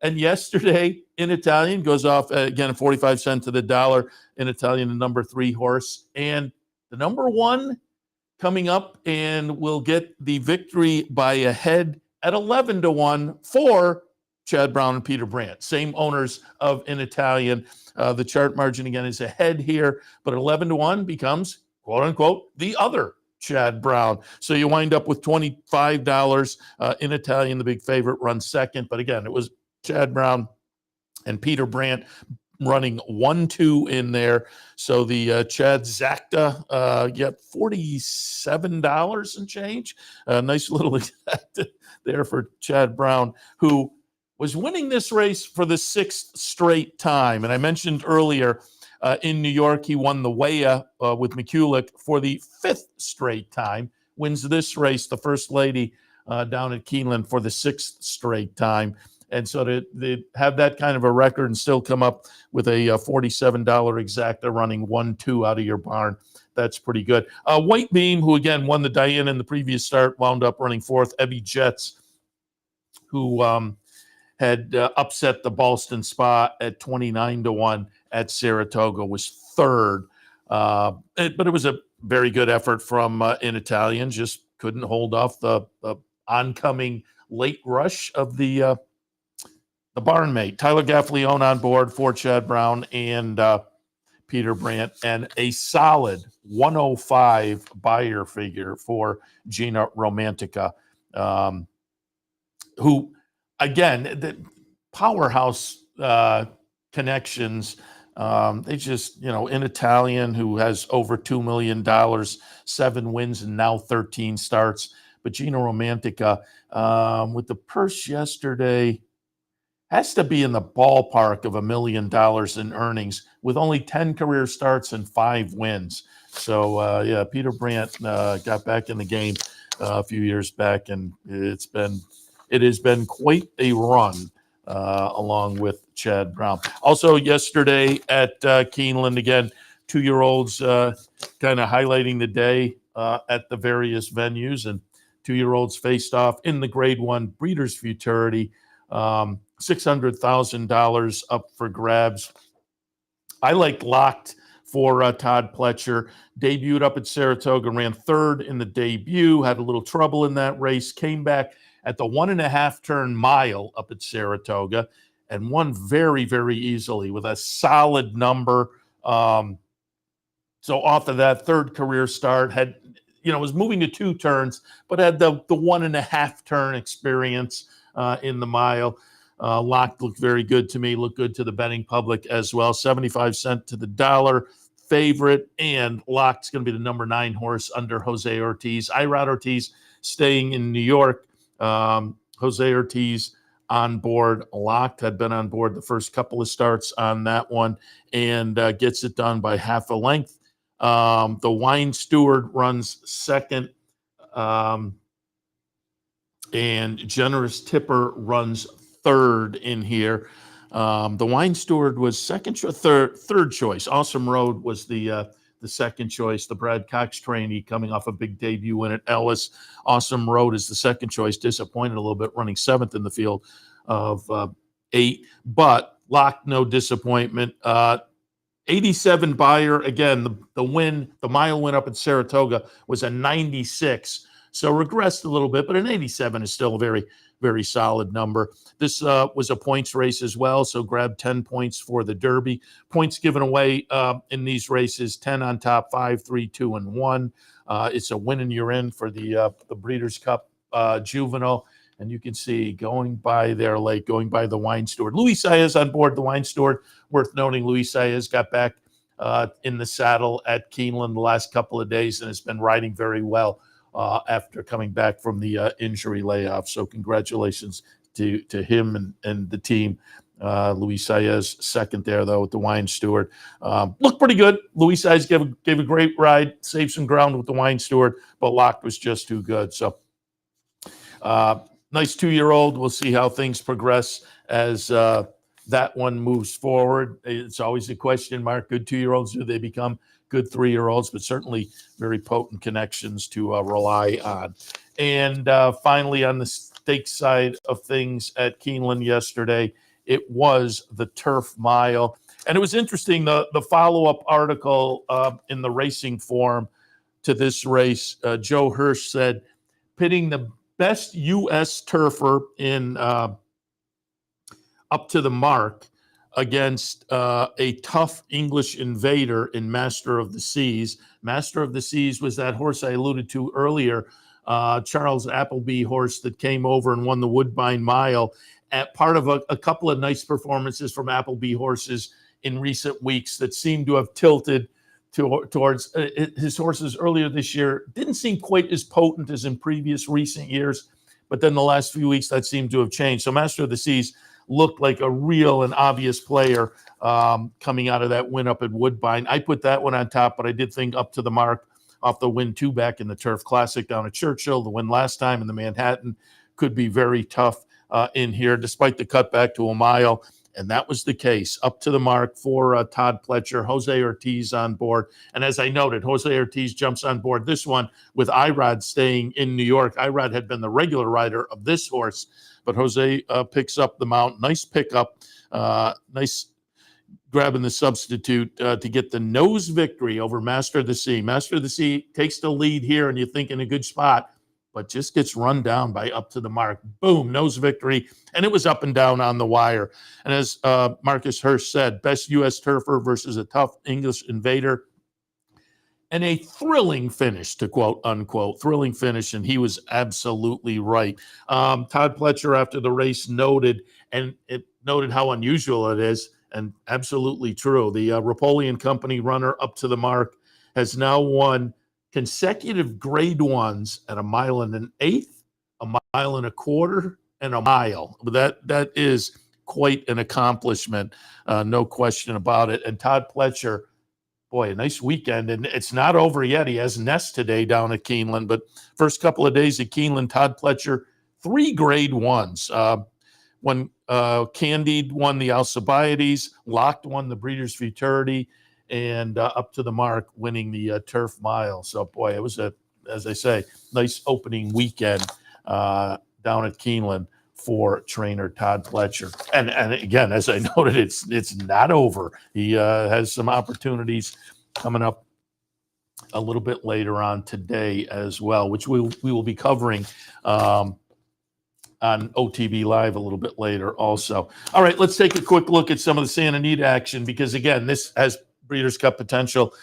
And yesterday, In Italian goes off again, 45 cents to the dollar. In Italian, the number 3 horse. And the number 1 coming up and will get the victory by a head at 11-1 for Chad Brown and Peter Brandt, same owners of An Italian. The chart margin again is ahead here, but 11-1 becomes quote unquote the other Chad Brown. So you wind up with $25. In Italian, the big favorite, runs second. But again, it was Chad Brown and Peter Brandt running 1-2 in there. So the Chad Zacta get $47 and change. Nice little exacta there for Chad Brown, who was winning this race for the 6th straight time. And I mentioned earlier in New York, he won the Weah with McCulloch for the 5th straight time, wins this race, the First Lady down at Keeneland, for the 6th straight time. And so to have that kind of a record and still come up with a $47 exacta running 1-2 out of your barn, that's pretty good. White Beam, who again won the Diana in the previous start, wound up running 4th. Ebby Jets, who had upset the Ballston Spa at 29-1 at Saratoga, was 3rd. But it was a very good effort from An Italian. Just couldn't hold off the oncoming late rush of the barn mate. Tyler Gaffleone on board for Chad Brown and Peter Brandt, and a solid 105 buyer figure for Gina Romantica, who, again, the powerhouse connections. They just, An Italian, who has over $2 million, 7 wins and now 13 starts. But Gina Romantica, with the purse yesterday, has to be in the ballpark of $1 million in earnings with only 10 career starts and 5 wins. So, Peter Brandt got back in the game a few years back, and it has been quite a run along with Chad Brown. Also yesterday at Keeneland, again, 2-year-olds kind of highlighting the day at the various venues, and 2-year-olds faced off in the Grade 1 Breeders' Futurity. $600,000 up for grabs. I liked Locked for Todd Pletcher. Debuted up at Saratoga, ran 3rd in the debut, had a little trouble in that race, came back at the 1.5 turn mile up at Saratoga and won very, very easily with a solid number. So off of that 3rd career start, had, was moving to 2 turns, but had the 1.5 turn experience in the mile. Locked looked very good to me, looked good to the betting public as well. 75 cents to the dollar favorite, and Locked's going to be the number 9 horse under Jose Ortiz. Irod Ortiz staying in New York. Jose Ortiz on board. Locked had been on board the first couple of starts on that one, and gets it done by half a length. The Wine Steward runs 2nd. And Generous Tipper runs 3rd in here. The Wine Steward was third choice. Awesome Road was the 2nd choice. The Brad Cox trainee coming off a big debut win at Ellis. Awesome Road is the 2nd choice. Disappointed a little bit, running 7th in the field of 8. But Locked, no disappointment. 87 buyer. Again, the win, the mile win up at Saratoga was a 96. So regressed a little bit, but an 87 is still a very, very solid number. This was a points race as well, so grab 10 points for the Derby. Points given away in these races, 10 on top, 5, 3, 2, and 1. It's a win and you're in for the Breeders' Cup Juvenile. And you can see going by there late, going by the Wine Steward. Luis Saez on board the Wine Steward. Worth noting, Luis Saez got back in the saddle at Keeneland the last couple of days and has been riding very well after coming back from the injury layoff. So congratulations to him and the team. Luis Saez 2nd there, though, with the Wine Steward. Looked pretty good. Luis Saez gave a great ride, saved some ground with the Wine Steward, but Locked was just too good. So nice 2-year-old. We'll see how things progress as that one moves forward. It's always a question mark. Good 2-year-olds, do they become good 3-year-olds? But certainly very potent connections to rely on. And finally, on the stake side of things at Keeneland yesterday, it was the Turf Mile. And it was interesting, the follow-up article in the Racing Form to this race, Joe Hirsch said, pitting the best U.S. turfer in up to the mark against a tough English invader in Master of the Seas. Master of the Seas was that horse I alluded to earlier, Charles Appleby horse that came over and won the Woodbine Mile at part of a couple of nice performances from Appleby horses in recent weeks that seem to have tilted towards his horses earlier this year. Didn't seem quite as potent as in previous recent years, but then the last few weeks that seemed to have changed. So Master of the Seas looked like a real and obvious player coming out of that win up at Woodbine. I put that one on top, but I did think up to the mark off the win 2 back in the Turf Classic down at Churchill. The win last time in the Manhattan could be very tough in here, despite the cutback to a mile. And that was the case. Up to the mark for Todd Pletcher, Jose Ortiz on board. And as I noted, Jose Ortiz jumps on board this one with Irod staying in New York. Irod had been the regular rider of this horse, but Jose picks up the mount. Nice pickup. Nice grabbing the substitute to get the nose victory over Master of the Sea. Master of the Sea takes the lead here, and you think in a good spot, but just gets run down by Up to the Mark. Boom, nose victory, and it was up and down on the wire. And as Marcus Hirsch said, best U.S. turfer versus a tough English invader. And a thrilling finish, to quote, unquote, thrilling finish, and he was absolutely right. Todd Pletcher, after the race, noted how unusual it is, and absolutely true. The Napoleon Company runner Up to the Mark has now won consecutive grade ones at 1 1/8, 1 1/4, and a mile. That is quite an accomplishment, no question about it. And Todd Pletcher, boy, a nice weekend, and it's not over yet. He has Nest today down at Keeneland, but first couple of days at Keeneland, Todd Pletcher, 3 grade ones. When Candide won the Alcibiades, Locked won the Breeders' Futurity, and Up to the Mark winning the Turf Mile. So, boy, it was as I say, nice opening weekend down at Keeneland for trainer Todd Pletcher. And again, as I noted, it's not over. He has some opportunities coming up a little bit later on today as well, which we will be covering on OTB Live a little bit later also. All right, let's take a quick look at some of the Santa Anita action, because, again, this has Breeders' Cup potential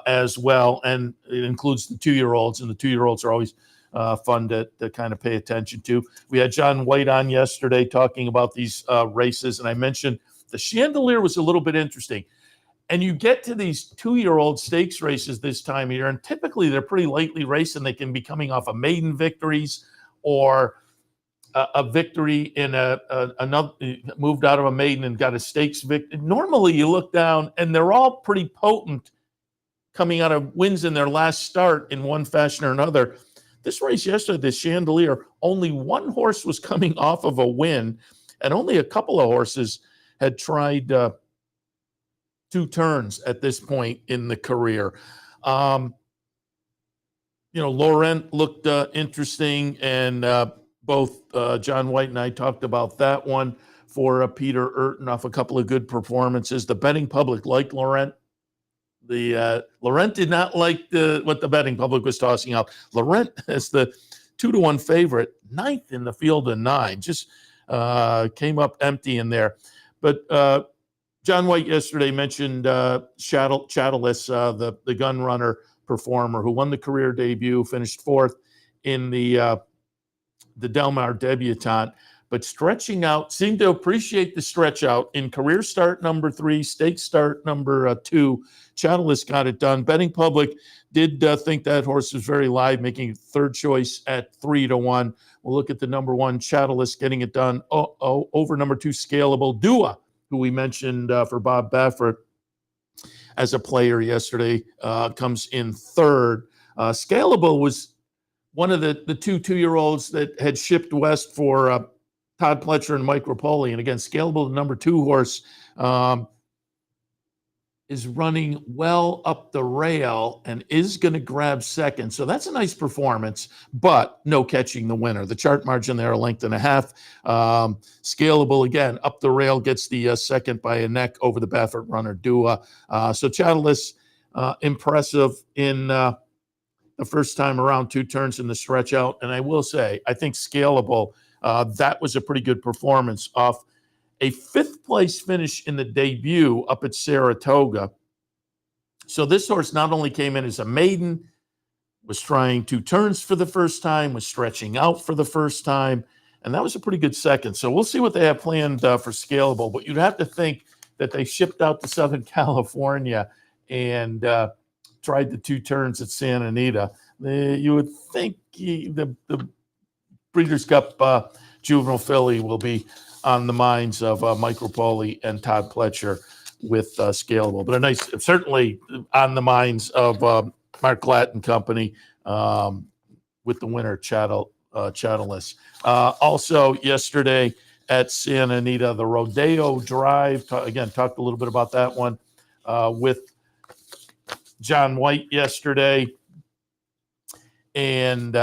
as well, and it includes the 2-year-olds, and the 2-year-olds are always fun to kind of pay attention to. We had John White on yesterday talking about these races, and I mentioned the Chandelier was a little bit interesting. And you get to these 2-year-old stakes races this time of year, and typically they're pretty lightly raced, and they can be coming off of maiden victories or a victory in another, moved out of a maiden and got a stakes victory. Normally you look down and they're all pretty potent coming out of wins in their last start in one fashion or another. This race yesterday, the Chandelier, only one horse was coming off of a win, and only a couple of horses had tried 2 turns at this point in the career. Laurent looked interesting, and both John White and I talked about that one for Peter Urton off a couple of good performances. The betting public liked Laurent. Laurent did not like what the betting public was tossing out. Laurent is the 2-1 favorite, 9th in the field of 9. Just came up empty in there. But John White yesterday mentioned Chattelis, the gun runner performer who won the career debut, finished 4th in the Del Mar debutante, but stretching out, seemed to appreciate the stretch out in career start number 3, stake start number 2. Chattelis got it done. Betting public did think that horse was very live, making third choice at 3-1. We'll look at the number 1, Chattelis, getting it done over number 2, Scalable Dua, who we mentioned for Bob Baffert as a player yesterday, comes in 3rd. Scalable was one of the 2-year-olds that had shipped west for Todd Pletcher and Mike Rapoli. And again, Scalable, the number 2 horse, is running well up the rail and is going to grab 2nd. So that's a nice performance, but no catching the winner. The chart margin there, 1.5 lengths. Scalable, again, up the rail, gets the 2nd by a neck over the Baffert runner, Dua. So Chattelis, impressive in the first time around, 2 turns in the stretch out. And I will say, I think Scalable, that was a pretty good performance off a 5th place finish in the debut up at Saratoga. So this horse not only came in as a maiden, was trying 2 turns for the first time, was stretching out for the first time, and that was a pretty good second. So we'll see what they have planned for Scalable, but you'd have to think that they shipped out to Southern California and tried the 2 turns at Santa Anita. You would think the Breeders' Cup Juvenile Filly will be on the minds of Mike Rapoli and Todd Pletcher with Scalable, but certainly on the minds of Mark Glatt and company with the winner, Chattelis. Also yesterday at Santa Anita, the Rodeo Drive, talked a little bit about that one with John White yesterday. And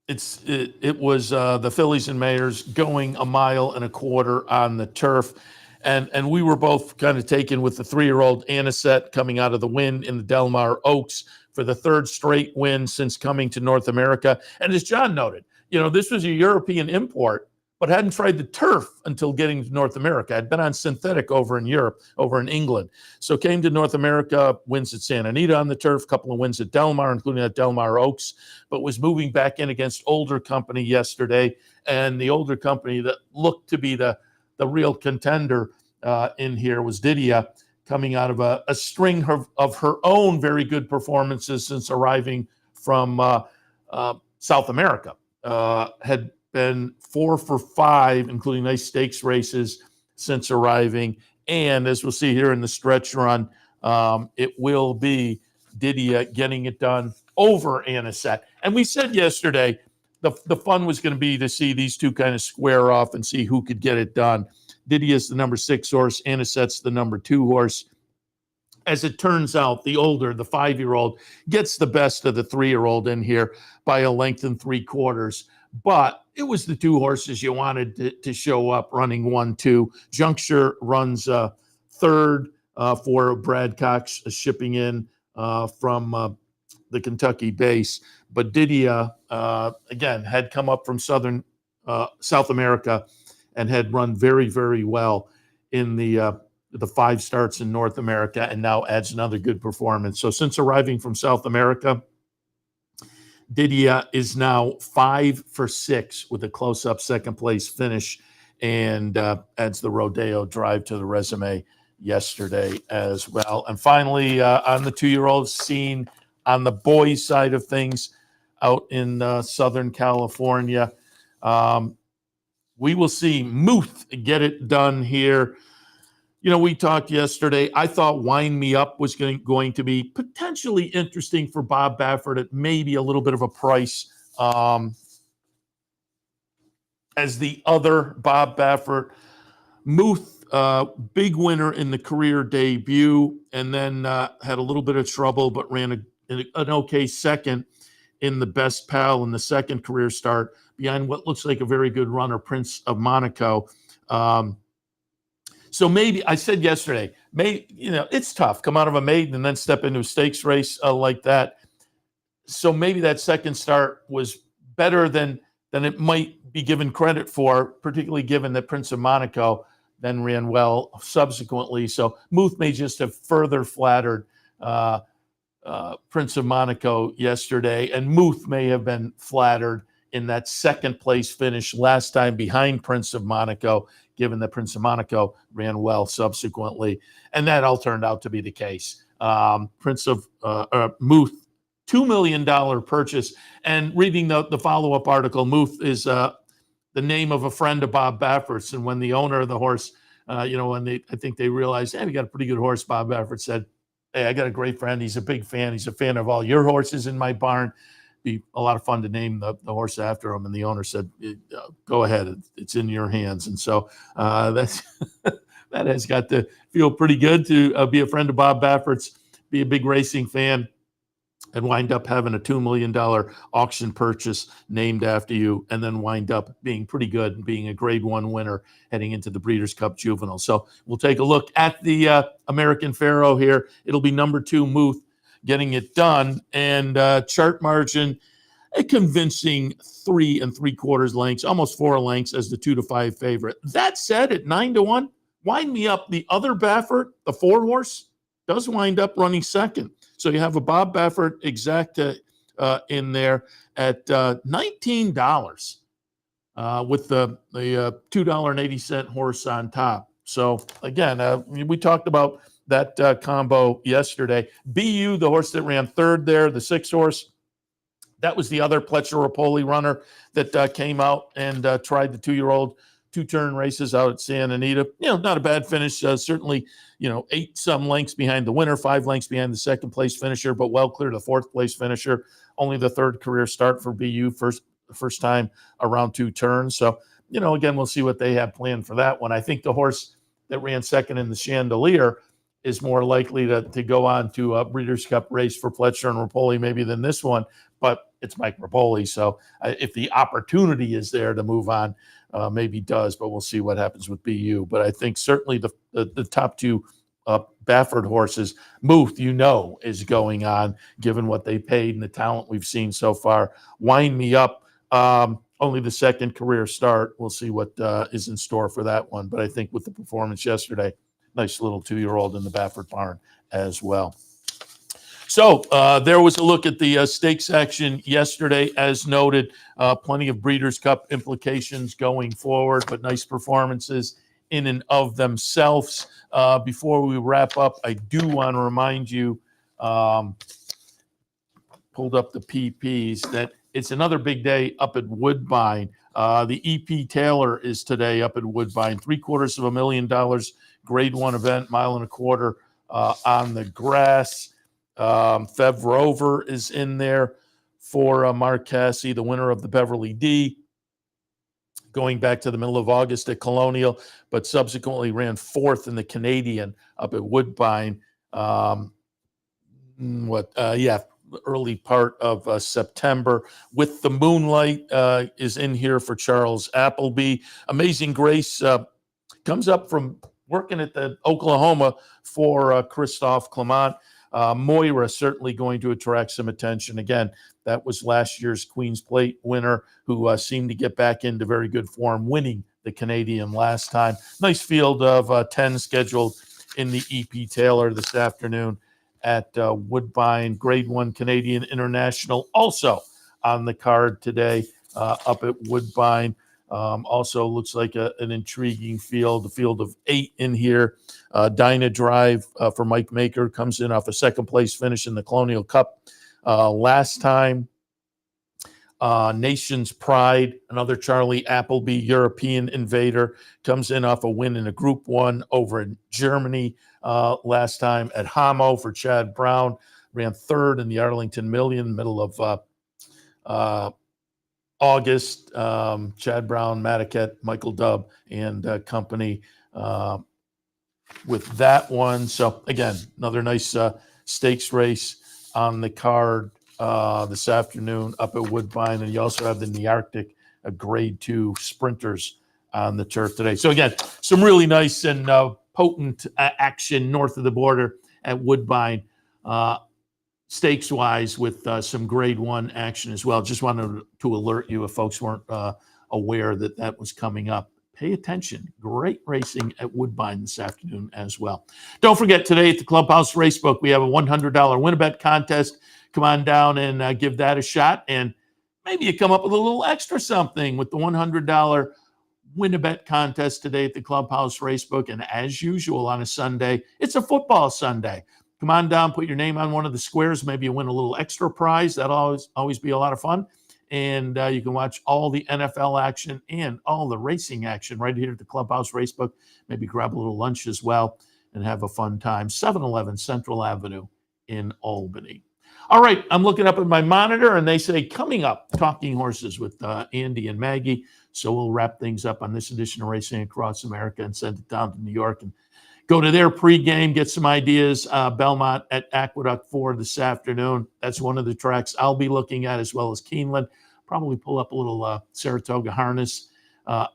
it was the Phillies and Mayors going 1.25 miles on the turf. And we were both kind of taken with the 3-year-old Anisette coming out of the win in the Del Mar Oaks for the 3rd straight win since coming to North America. And as John noted, this was a European import, but hadn't tried the turf until getting to North America. Had been on synthetic over in Europe, over in England. So came to North America, wins at Santa Anita on the turf, a couple of wins at Del Mar, including at Del Mar Oaks, but was moving back in against older company yesterday. And the older company that looked to be the real contender in here was Didia, coming out of a string of her own very good performances since arriving from South America. Had been 4 for 5, including nice stakes races since arriving. And as we'll see here in the stretch run, it will be Didia getting it done over Anisette. And we said yesterday the fun was going to be to see these two kind of square off and see who could get it done. Didia's the number 6 horse. Anisette's the number 2 horse. As it turns out, the 5-year-old, gets the best of the 3-year-old in here by a length and 3/4. But it was the 2 horses you wanted to show up running 1-2. Juncture runs 3rd for Brad Cox, shipping in from the Kentucky base. But Didia, again, had come up from South America and had run very, very well in the 5 starts in North America, and now adds another good performance. So since arriving from South America, Didia is now 5 for 6 with a close-up 2nd place finish, and adds the Rodeo Drive to the resume yesterday as well. And finally, on the 2-year-olds, seen on the boys' side of things out in Southern California, we will see Muth get it done here. We talked yesterday. I thought Wind Me Up was going to be potentially interesting for Bob Baffert at maybe a little bit of a price as the other Bob Baffert. Muth, big winner in the career debut, and then had a little bit of trouble, but ran an okay second in the Best Pal in the 2nd career start behind what looks like a very good runner, Prince of Monaco. So maybe I said yesterday, it's tough. Come out of a maiden and then step into a stakes race like that. So maybe that second start was better than it might be given credit for, particularly given that Prince of Monaco then ran well subsequently. So Muth may just have further flattered Prince of Monaco yesterday, and Muth may have been flattered in that 2nd place finish last time behind Prince of Monaco, given that Prince of Monaco ran well subsequently. And that all turned out to be the case. Muth, $2 million purchase. And reading the follow-up article, Muth is the name of a friend of Bob Baffert's. And when the owner of the horse, I think they realized, hey, we got a pretty good horse, Bob Baffert said, hey, I got a great friend. He's a big fan. He's a fan of all your horses in my barn. Be a lot of fun to name the horse after him. And the owner said, go ahead, it's in your hands. And so that has got to feel pretty good to be a friend of Bob Baffert's, be a big racing fan, and wind up having a $2 million auction purchase named after you, and then wind up being pretty good and being a grade 1 winner heading into the Breeders' Cup Juvenile. So we'll take a look at the American Pharoah here. It'll be number 2, Muth, getting it done. And chart margin, a convincing 3 3/4 lengths, almost 4 lengths as the 2 to 5 favorite. That said, at 9 to 1, wind me up. The other Baffert, the 4-horse, does wind up running second. So you have a Bob Baffert Exacta in there at $19 with the $2.80 horse on top. So again, we talked about that combo yesterday. BU, the horse that ran third there, the 6-horse, that was the other Pletcher-Rapoli runner that came out and tried the 2-year-old 2-turn races out at Santa Anita. Not a bad finish. Certainly, 8 some lengths behind the winner, 5 lengths behind the second place finisher, but well clear to the 4th place finisher. Only the 3rd career start for BU, first time around 2 turns. So, again, we'll see what they have planned for that one. I think the horse that ran second in the Chandelier is more likely to go on to a Breeders' Cup race for Pletcher and Rapoli maybe than this one, but it's Mike Rapoli. So if the opportunity is there to move on, maybe does, but we'll see what happens with BU. But I think certainly the top 2 Baffert horses, Muth, is going on, given what they paid and the talent we've seen so far. Wind me up. Only the 2nd career start. We'll see what is in store for that one. But I think with the performance yesterday, nice little 2-year-old in the Baffert barn as well. So there was a look at the stakes action yesterday. As noted, plenty of Breeders' Cup implications going forward, but nice performances in and of themselves. Before we wrap up, I do want to remind you, pulled up the PPs, that it's another big day up at Woodbine. The EP Taylor is today up at Woodbine. $750,000 Grade 1 event, 1.25 miles on the grass. Fev Rover is in there for Mark Casse, the winner of the Beverly D, going back to the middle of August at Colonial, but subsequently ran 4th in the Canadian up at Woodbine. Early part of September. With the Moonlight is in here for Charles Appleby. Amazing Grace comes up from working at the Oklahoma for Christophe Clement. Moira certainly going to attract some attention. Again, that was last year's Queen's Plate winner who seemed to get back into very good form, winning the Canadian last time. Nice field of 10 scheduled in the EP Taylor this afternoon at Woodbine. Grade 1 Canadian International also on the card today up at Woodbine. Also looks like an intriguing field, a field of 8 in here. Dinah Drive for Mike Maker comes in off a 2nd place finish in the Colonial Cup last time. Nation's Pride, another Charlie Appleby European invader, comes in off a win in a Group 1 over in Germany last time at Hamo for Chad Brown. Ran 3rd in the Arlington Million, middle of August. Chad Brown, Mataket, Michael Dubb, and company with that one. So again, another nice stakes race on the card this afternoon up at Woodbine. And you also have the Nearctic Grade 2 sprinters on the turf today. So again, some really nice and potent action north of the border at Woodbine. Stakes-wise, with some Grade 1 action as well. Just wanted to alert you if folks weren't aware that was coming up. Pay attention. Great racing at Woodbine this afternoon as well. Don't forget, today at the Clubhouse Racebook, we have a $100 win-a-bet contest. Come on down and give that a shot, and maybe you come up with a little extra something with the $100 win-a-bet contest today at the Clubhouse Racebook. And as usual on a Sunday, it's a football Sunday. Come on down, put your name on one of the squares. Maybe you win a little extra prize. That'll always be a lot of fun. And you can watch all the NFL action and all the racing action right here at the Clubhouse Racebook. Maybe grab a little lunch as well and have a fun time. 711 Central Avenue in Albany. All right, I'm looking up at my monitor, and they say coming up, Talking Horses with Andy and Maggie. So we'll wrap things up on this edition of Racing Across America and send it down to New York and go to their pregame, get some ideas. Belmont at Aqueduct 4 this afternoon. That's one of the tracks I'll be looking at, as well as Keeneland. Probably pull up a little Saratoga harness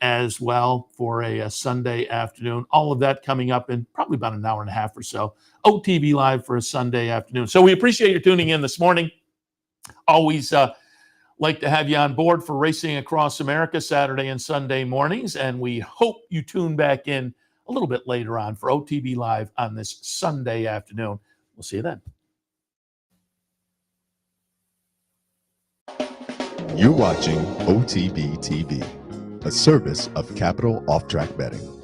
as well for a Sunday afternoon. All of that coming up in probably about an hour and a half or so. OTB Live for a Sunday afternoon. So we appreciate you tuning in this morning. Always Like to have you on board for Racing Across America Saturday and Sunday mornings, and we hope you tune back in a little bit later on for OTB Live on this Sunday afternoon. We'll see you then. You're watching OTB TV, a service of Capital Off Track Betting.